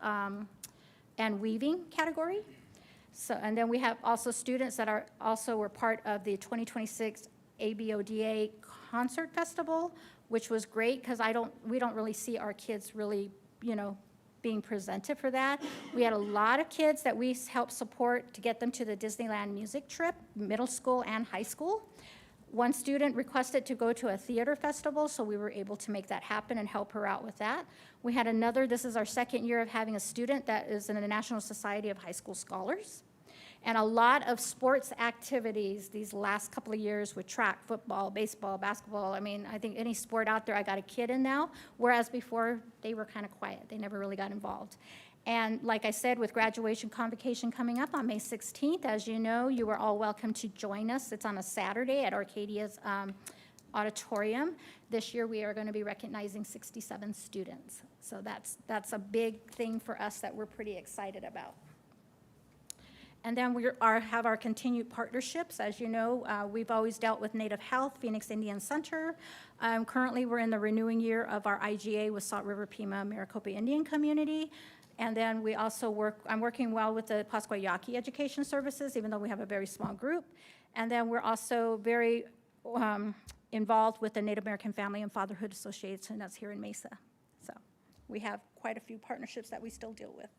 and weaving category. So, and then we have also students that were part of the 2026 ABODA Concert Festival, which was great because we don't really see our kids really, being presented for that. We had a lot of kids that we helped support to get them to the Disneyland music trip, middle school and high school. One student requested to go to a theater festival, so we were able to make that happen and help her out with that. We had this is our second year of having a student that is in the National Society of High School Scholars. And a lot of sports activities these last couple of years with track, football, baseball, basketball. I mean, I think any sport out there, I got a kid in now, whereas before they were kind of quiet. They never really got involved. And like I said, with graduation convocation coming up on May 16th, as you know, you are all welcome to join us. It's on a Saturday at Arcadia's auditorium. This year we are going to be recognizing 67 students. So that's a big thing for us that we're pretty excited about. And then we have our continued partnerships. As you know, we've always dealt with Native Health, Phoenix Indian Center. Currently, we're in the renewing year of our IGA with Salt River Pima Maricopa Indian Community. And then we also I'm working well with the Pasquayaki Education Services, even though we have a very small group. And then we're also very involved with the Native American Family and Fatherhood Association that's here in Mesa. So we have quite a few partnerships that we still deal with.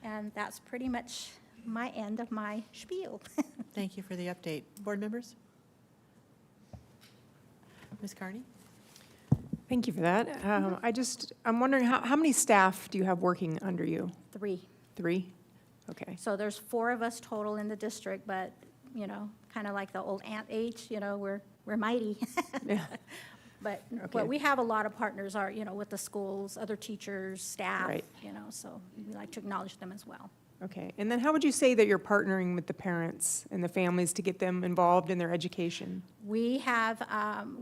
And that's pretty much my end of my spiel. Thank you for the update. Board members? Ms. Carney? Thank you for that. I'm wondering, how many staff do you have working under you? 3. 3? Okay. So there's 4 of us total in the district, but, kind of like the old Aunt H, we're mighty. Yeah. But Okay. we have a lot of partners, with the schools, other teachers, staff, Right. So we like to acknowledge them as well. Okay. And then how would you say that you're partnering with the parents and the families to get them involved in their education? We have,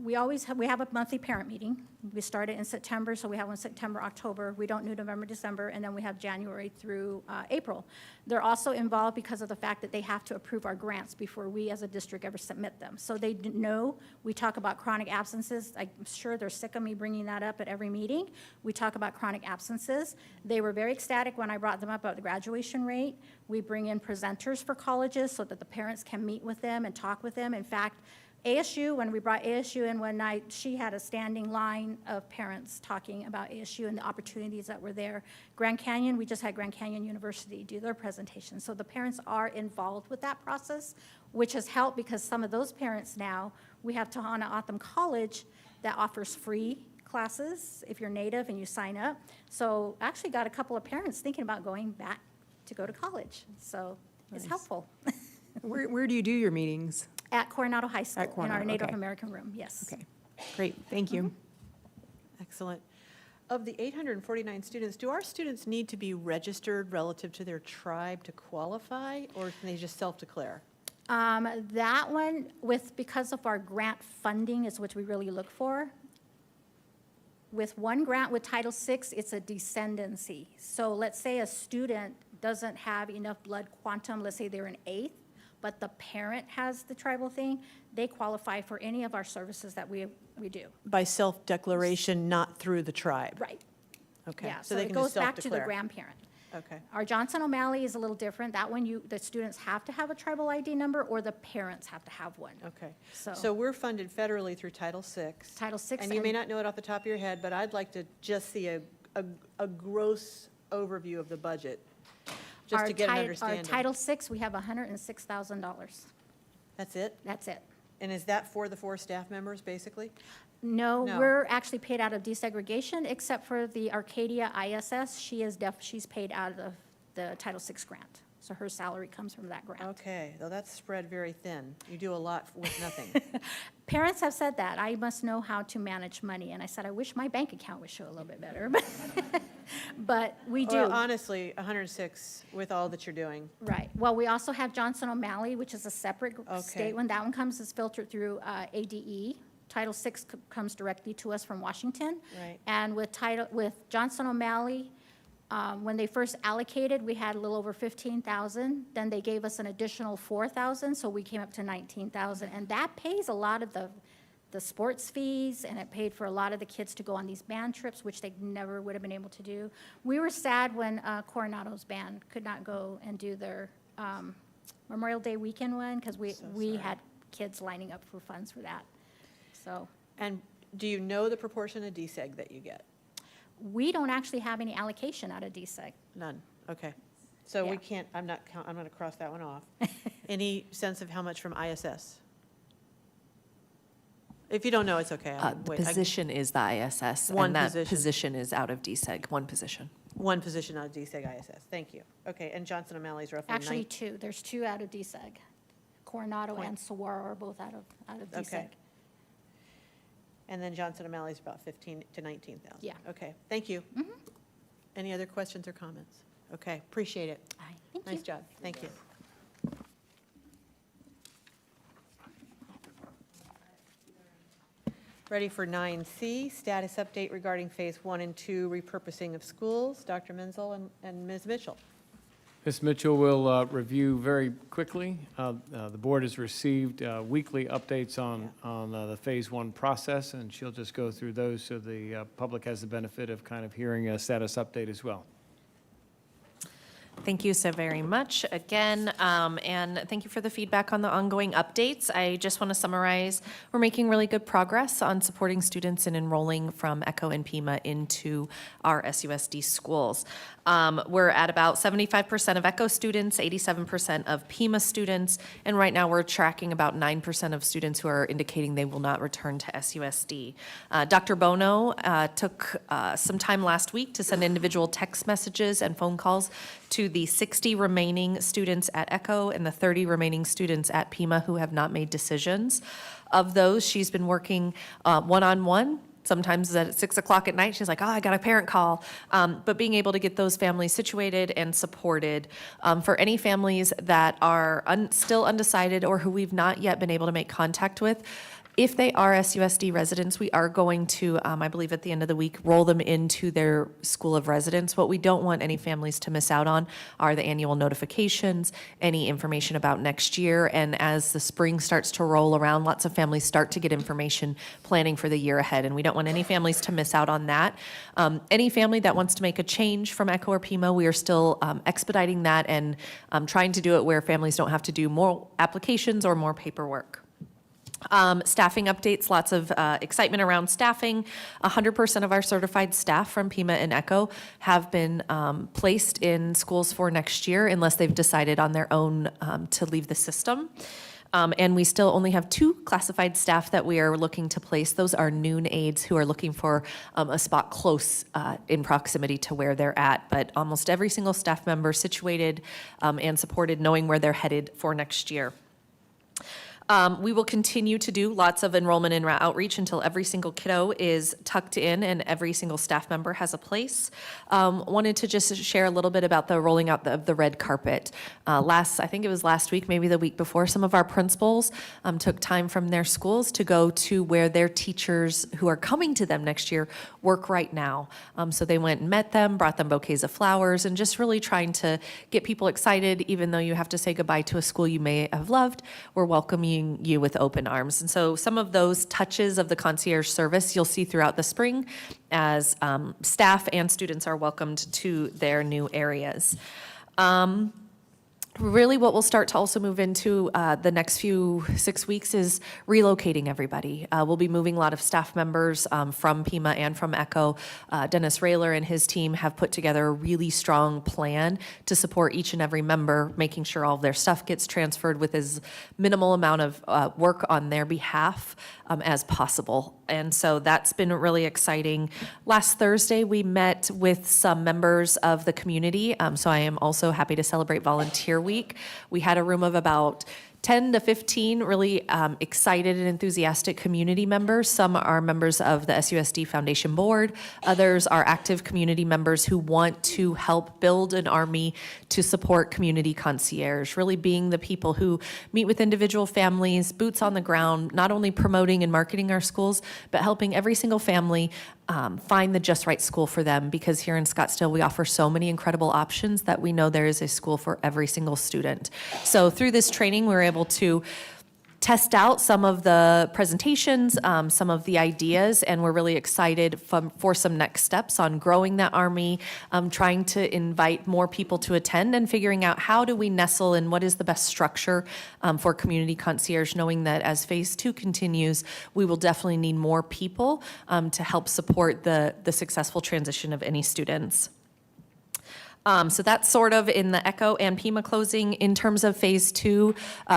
we have a monthly parent meeting. We started in September, so we have one September, October. We don't do November, December, and then we have January through April. They're also involved because of the fact that they have to approve our grants before we as a district ever submit them. So they know we talk about chronic absences. I'm sure they're sick of me bringing that up at every meeting. We talk about chronic absences. They were very ecstatic when I brought them up about the graduation rate. We bring in presenters for colleges so that the parents can meet with them and talk with them. In fact, ASU, when we brought ASU in one night, she had a standing line of parents talking about ASU and the opportunities that were there. Grand Canyon, we just had Grand Canyon University do their presentation. So the parents are involved with that process, which has helped because some of those parents now, we have Tohono O'odham College that offers free classes if you're Native and you sign up. So actually got a couple of parents thinking about going back to go to college. So it's Nice. helpful. Where do you do your meetings? At Coronado High School, in our Coronado, Native okay. American room, yes. Okay, great, thank you. Excellent. Of the 849 students, do our students need to be registered relative to their tribe to qualify, or can they just self-declare? That one, because of our grant funding is what we really look for. With one grant with Title VI, it's a descendancy. So let's say a student doesn't have enough blood quantum, let's say they're an 8th, but the parent has the tribal thing, they qualify for any of our services that we do. By self-declaration, not through the tribe? Right. Okay. Yeah, so they it can goes just back to the self-declare. grandparent. Okay. Our Johnson O'Malley is a little different. That one, the students have to have a tribal ID number, or the parents have to have one. Okay. So- So we're funded federally through Title VI. Title VI. And you may not know it off the top of your head, but I'd like to just see a gross overview of the budget, just to get an understanding. Our Title VI, we have $106,000. That's it? That's it. And is that for the 4 staff members, basically? No, No. we're actually paid out of desegregation, except for the Arcadia ISS. She's paid out of the Title VI grant. So her salary comes from that grant. Okay, though that's spread very thin. You do a lot with nothing. Parents have said that. I must know how to manage money. And I said, I wish my bank account would show a little bit better. But we do. Well, honestly, 106 with all that you're doing. Right. Well, we also have Johnson O'Malley, which is a separate Okay. state one. That one is filtered through ADE. Title VI comes directly to us from Washington. Right. And with Johnson O'Malley, when they first allocated, we had a little over 15,000. Then they gave us an additional 4,000, so we came up to 19,000. And that pays a lot of the sports fees, and it paid for a lot of the kids to go on these band trips, which they never would have been able to do. We were sad when Coronado's band could not go and do their Memorial Day weekend one, because we had kids lining up for funds for that. So And do you know the proportion of DSEG that you get? we don't actually have any allocation out of DSEG. None, okay. So we Yeah. can't, I'm going to cross that one off. Any sense of how much from ISS? If you don't know, it's okay. The position is the ISS, One and that position. position is out of DSEG, one position. One position out of DSEG ISS, thank you. Okay, and Johnson O'Malley's roughly Actually, two. There's two out of DSEG. Coronado and Saguaro are both out of DSEG. Okay. And then Johnson O'Malley's about 15 to 19,000. Yeah. Okay, thank you. Any other questions or comments? Okay, appreciate it. Thank you. Nice job, thank you. Ready for 9C, status update regarding Phase 1 and 2 repurposing of schools. Dr. Menzel and Ms. Mitchell. Ms. Mitchell will review very quickly. The board has received weekly updates on the Phase 1 process, and she'll just go through those so the public has the benefit of kind of hearing a status update as well. Thank you so very much again, and thank you for the feedback on the ongoing updates. I just want to summarize, we're making really good progress on supporting students in enrolling from ECHO and Pima into our SUSD schools. We're at about 75% of ECHO students, 87% of Pima students, and right now we're tracking about 9% of students who are indicating they will not return to SUSD. Dr. Bono took some time last week to send individual text messages and phone calls to the 60 remaining students at ECHO and the 30 remaining students at Pima who have not made decisions. Of those, she's been working one-on-one. Sometimes at 6 o'clock at night, she's like, oh, I got a parent call. But being able to get those families situated and supported. For any families that are still undecided or who we've not yet been able to make contact with, if they are SUSD residents, we are going to, I believe at the end of the week, roll them into their school of residence. What we don't want any families to miss out on are the annual notifications, any information about next year, and as the spring starts to roll around, lots of families start to get information planning for the year ahead, and we don't want any families to miss out on that. Any family that wants to make a change from ECHO or Pima, we are still expediting that and trying to do it where families don't have to do more applications or more paperwork. Staffing updates, lots of excitement around staffing. 100% of our certified staff from Pima and ECHO have been placed in schools for next year unless they've decided on their own to leave the system. And we still only have 2 classified staff that we are looking to place. Those are noon aides who are looking for a spot close in proximity to where they're at. But almost every single staff member situated and supported, knowing where they're headed for next year. We will continue to do lots of enrollment and outreach until every single kiddo is tucked in and every single staff member has a place. Wanted to just share a little bit about the rolling out of the red carpet. I think it was last week, maybe the week before, some of our principals took time from their schools to go to where their teachers who are coming to them next year work right now. So they went and met them, brought them bouquets of flowers, and just really trying to get people excited, even though you have to say goodbye to a school you may have loved. We're welcoming you with open arms. And so some of those touches of the concierge service you'll see throughout the spring as staff and students are welcomed to their new areas. Really what we'll start to also move into the next few 6 weeks is relocating everybody. We'll be moving a lot of staff members from Pima and from ECHO. Dennis Rayler and his team have put together a really strong plan to support each and every member, making sure all of their stuff gets transferred with as minimal amount of work on their behalf as possible. And so that's been really exciting. Last Thursday, we met with some members of the community. So I am also happy to celebrate Volunteer Week. We had a room of about 10 to 15 really excited and enthusiastic community members. Some are members of the SUSD Foundation Board. Others are active community members who want to help build an army to support community concierge, really being the people who meet with individual families, boots on the ground, not only promoting and marketing our schools, but helping every single family find the just right school for them, because here in Scottsdale, we offer so many incredible options that we know there is a school for every single student. So through this training, we were able to test out some of the presentations, some of the ideas, and we're really excited for some next steps on growing that army, trying to invite more people to attend and figuring out how do we nestle and what is the best structure for community concierge, knowing that as phase 2 continues, we will definitely need more people to help support the successful transition of any students. So that's sort of in the ECHO and Pima closing. In terms of phase 2,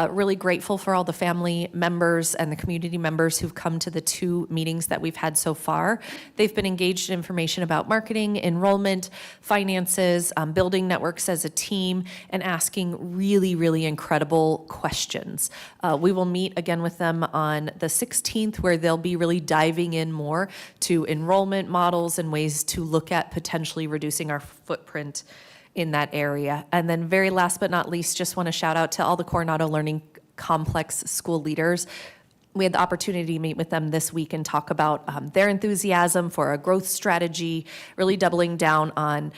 really grateful for all the family members and the community members who've come to the 2 meetings that we've had so far. They've been engaged in information about marketing, enrollment, finances, building networks as a team, and asking really, really incredible questions. We will meet again with them on the 16th, where they'll be really diving in more to enrollment models and ways to look at potentially reducing our footprint in that area. And then very last but not least, just want to shout out to all the Coronado Learning Complex school leaders. We had the opportunity to meet with them this week and talk about their enthusiasm for a growth strategy, really doubling down on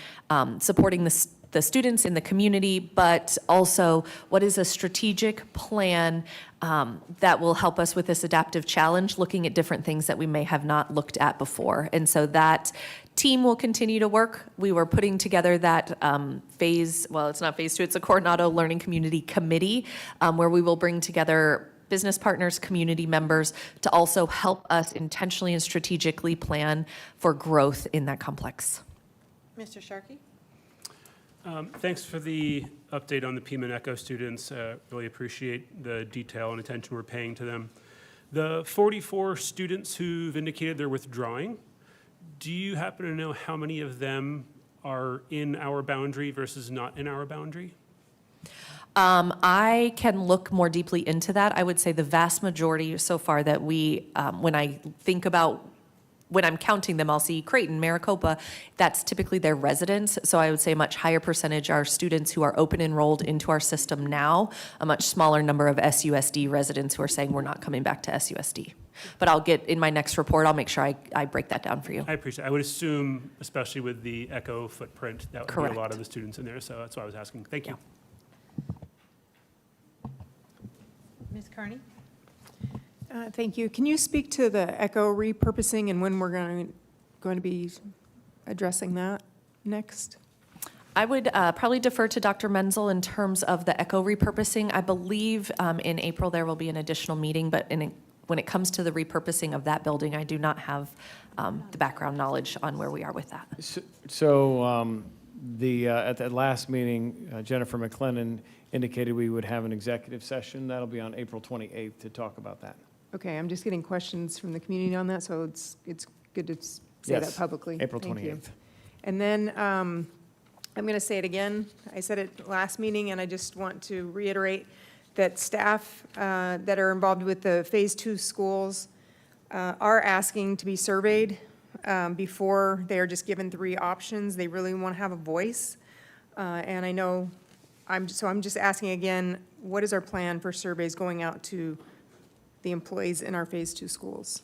supporting the students in the community, but also what is a strategic plan that will help us with this adaptive challenge, looking at different things that we may have not looked at before. And so that team will continue to work. We were putting together that it's not phase 2, it's a Coronado Learning Community Committee, where we will bring together business partners, community members, to also help us intentionally and strategically plan for growth in that complex. Mr. Sharkey? Thanks for the update on the Pima and ECHO students. Really appreciate the detail and attention we're paying to them. The 44 students who've indicated they're withdrawing, do you happen to know how many of them are in our boundary versus not in our boundary? I can look more deeply into that. I would say the vast majority so far that we, when I'm counting them, I'll see Creighton, Maricopa, that's typically their residents. So I would say a much higher percentage are students who are open enrolled into our system now, a much smaller number of SUSD residents who are saying we're not coming back to SUSD. But I'll get, in my next report, I'll make sure I break that down for you. I appreciate it. I would assume, especially with the ECHO footprint, that would be a lot of the students in there. So that's why I was asking. Thank you. Ms. Carney? Thank you. Can you speak to the ECHO repurposing and when we're going to be addressing that next? I would probably defer to Dr. Menzel in terms of the ECHO repurposing. I believe in April there will be an additional meeting, but when it comes to the repurposing of that building, I do not have the background knowledge on where we are with that. So At the last meeting, Jennifer McLennan indicated we would have an executive session. That'll be on April 28th to talk about that. Okay, I'm just getting questions from the community on that, so it's good to say that Yes, publicly. April Thank you. 28th. And then I'm going to say it again. I said it last meeting, and I just want to reiterate that staff that are involved with the Phase 2 schools are asking to be surveyed before they are just given 3 options. They really want to have a voice. And I know, I'm just asking again, what is our plan for surveys going out to the employees in our Phase 2 schools?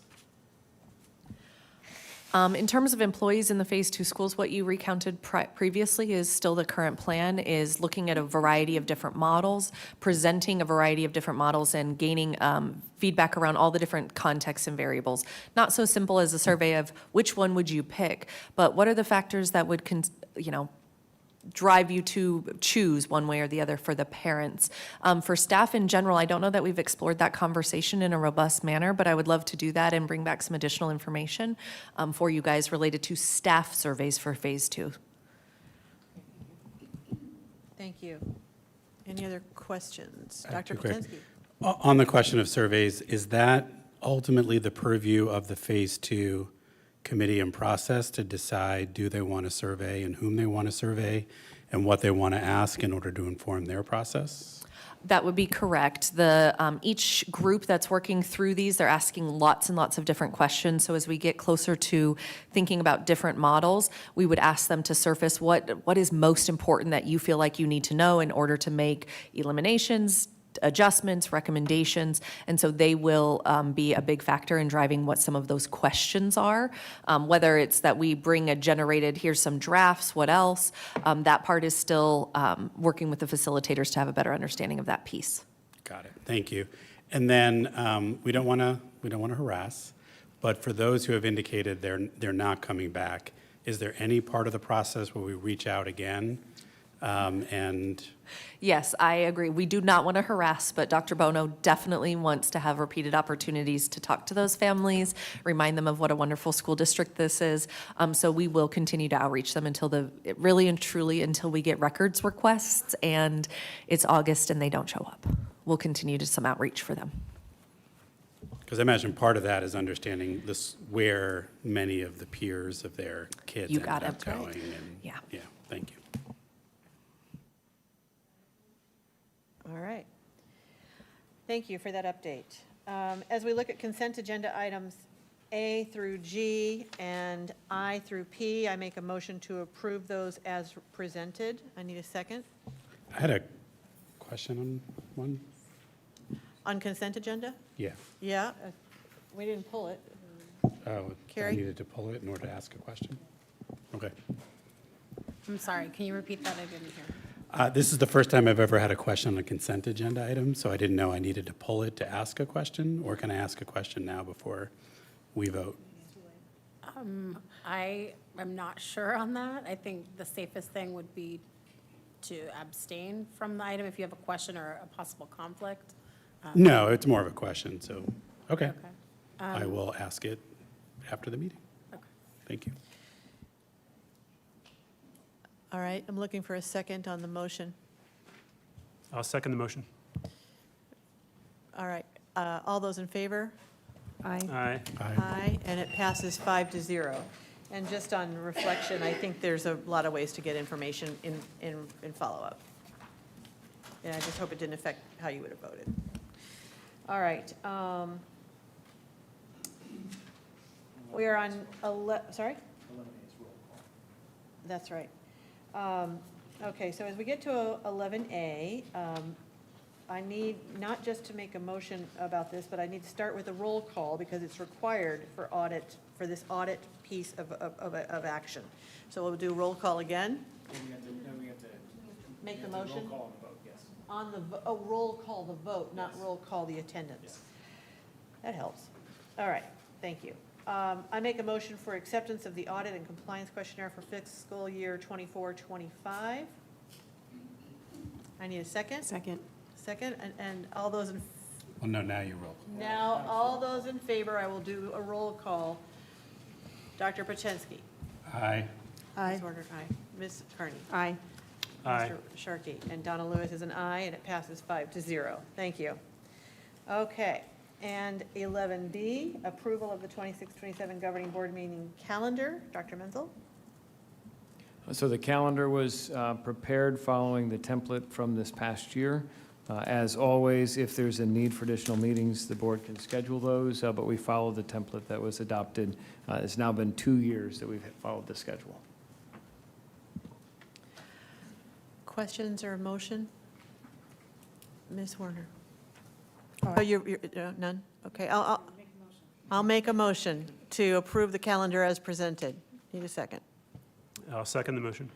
In terms of employees in the Phase 2 schools, what you recounted previously is still the current plan, is looking at a variety of different models, presenting a variety of different models, and gaining feedback around all the different contexts and variables. Not so simple as a survey of which one would you pick, but what are the factors that would, drive you to choose one way or the other for the parents. For staff in general, I don't know that we've explored that conversation in a robust manner, but I would love to do that and bring back some additional information for you guys related to staff surveys for Phase 2. Thank you. Any other questions? I have Dr. two quick. Patensky? On the question of surveys, is that ultimately the purview of the Phase 2 committee and process to decide, do they want to survey and whom they want to survey and what they want to ask in order to inform their process? That would be correct. Each group that's working through these, they're asking lots and lots of different questions. So as we get closer to thinking about different models, we would ask them to surface what is most important that you feel like you need to know in order to make eliminations, adjustments, recommendations, and so they will be a big factor in driving what some of those questions are. Whether it's that we bring a generated, here's some drafts, what else, that part is still working with the facilitators to have a better understanding of that piece. Got it. Thank you. And then we don't want to harass, but for those who have indicated they're not coming back, is there any part of the process where we reach out again and? Yes, I agree. We do not want to harass, but Dr. Bono definitely wants to have repeated opportunities to talk to those families, remind them of what a wonderful school district this is. So we will continue to outreach them until really and truly until we get records requests and it's August and they don't show up. We'll continue to some outreach for them. Because I imagine part of that is understanding where many of the peers of their kids You got ended it. up going. And, Yeah. Yeah, thank you. All right. Thank you for that update. As we look at consent agenda items A through G and I through P, I make a motion to approve those as presented. I need a second. I had a question on one. On consent agenda? Yeah. Yeah, we didn't pull it. Oh, I Carrie? needed to pull it in order to ask a question. Okay. I'm sorry, can you repeat that? I didn't hear. This is the first time I've ever had a question on a consent agenda item, so I didn't know I needed to pull it to ask a question, or can I ask a question now before we vote? I am not sure on that. I think the safest thing would be to abstain from the item if you have a question or a possible conflict. No, it's more of a question, so, okay. Okay. I will ask it after the meeting. Okay. Thank you. All right, I'm looking for a second on the motion. I'll second the motion. All right, all those in favor? Aye. Aye. Aye, and it passes 5-0. And just on reflection, I think there's a lot of ways to get information in follow-up. And I just hope it didn't affect how you would have voted. All right. We are on, sorry? That's right. Okay, so as we get to 11A, I need not just to make a motion about this, but I need to start with a roll call because it's required for audit, for this audit piece of action. So we'll do roll call again. Make the motion? On the, roll call the vote, not roll call the attendance. That helps. All right, thank you. I make a motion for acceptance of the audit and compliance questionnaire for fiscal year 24-25. I need a second. Second. Second, and all those in, Well, no, now you roll. now, all those in favor, I will do a roll call. Dr. Patensky. Aye. Ms. Warner, aye. Ms. Carney? Aye. Aye. Mr. Sharkey? And Donna Lewis is an aye, and it passes 5-0. Thank you. Okay, and 11B, approval of the 26-27 Governing Board meeting calendar. Dr. Menzel? So the calendar was prepared following the template from this past year. As always, if there's a need for additional meetings, the board can schedule those, but we follow the template that was adopted. It's now been 2 years that we've followed the schedule. Questions or motion? Ms. Warner? Oh, you're none? Okay, I'll make a motion to approve the calendar as presented. Need a second. I'll second the motion.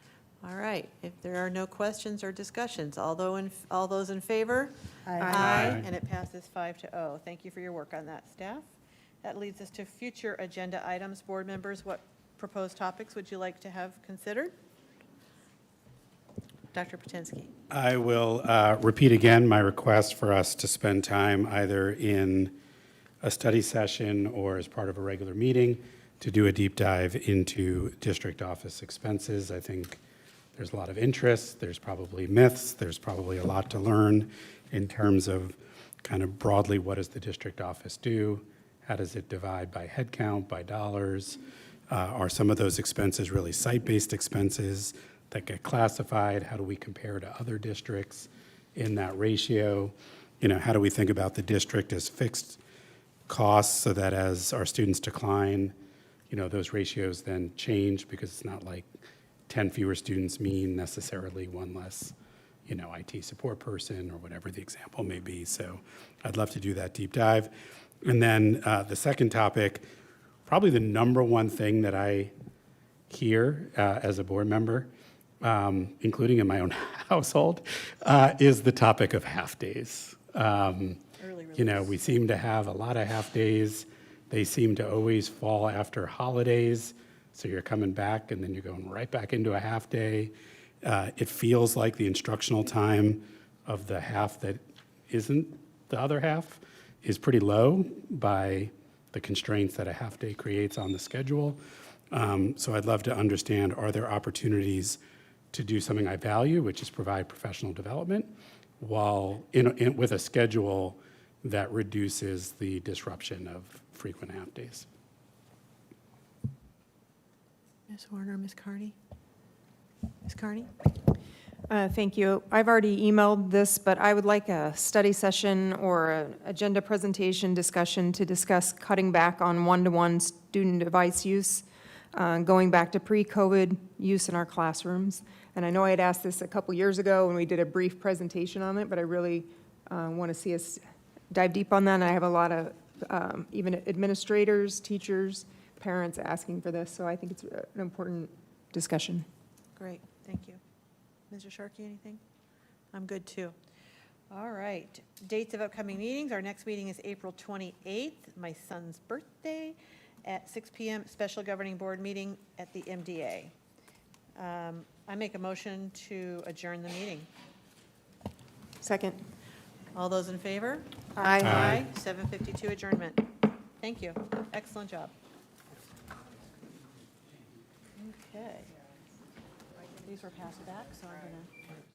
All right, if there are no questions or discussions, all those in favor? Aye. And it passes 5-0. Thank you for your work on that, staff. That leads us to future agenda items. Board members, what proposed topics would you like to have considered? Dr. Potenski. I will repeat again my request for us to spend time either in a study session or as part of a regular meeting to do a deep dive into district office expenses. I think there's a lot of interest, there's probably myths, there's probably a lot to learn in terms of kind of broadly what does the district office do? How does it divide by headcount, by dollars? Are some of those expenses really site-based expenses that get classified? How do we compare to other districts in that ratio? You know, how do we think about the district as fixed costs so that as our students decline, you know, those ratios then change because it's not like 10 fewer students mean necessarily one less, you know, IT support person or whatever the example may be. So I'd love to do that deep dive. And then the second topic, probably the number one thing that I hear as a board member, including in my own household, is the topic of half-days. You know, we seem to have a lot of half-days. They seem to always fall after holidays. So you're coming back and then you're going right back into a half-day. It feels like the instructional time of the half that isn't the other half is pretty low by the constraints that a half-day creates on the schedule. So I'd love to understand, are there opportunities to do something I value, which is provide professional development, while with a schedule that reduces the disruption of frequent half-days? Ms. Warner, Ms. Carney? Ms. Carney? Thank you. I've already emailed this, but I would like a study session or an agenda presentation discussion to discuss cutting back on one-to-one student device use, going back to pre-COVID use in our classrooms. And I know I had asked this a couple years ago when we did a brief presentation on it, but I really want to see us dive deep on that. And I have a lot of even administrators, teachers, parents asking for this, so I think it's an important discussion. Great, thank you. Mr. Sharkey, anything? I'm good, too. All right, dates of upcoming meetings. Our next meeting is April 28th, my son's birthday, at 6 p.m., special governing board meeting at the MDA. I make a motion to adjourn the meeting. Second. All those in favor? Aye. Aye. 7:52 adjournment. Thank you. Excellent job. Okay. These were passed back, so I'm going to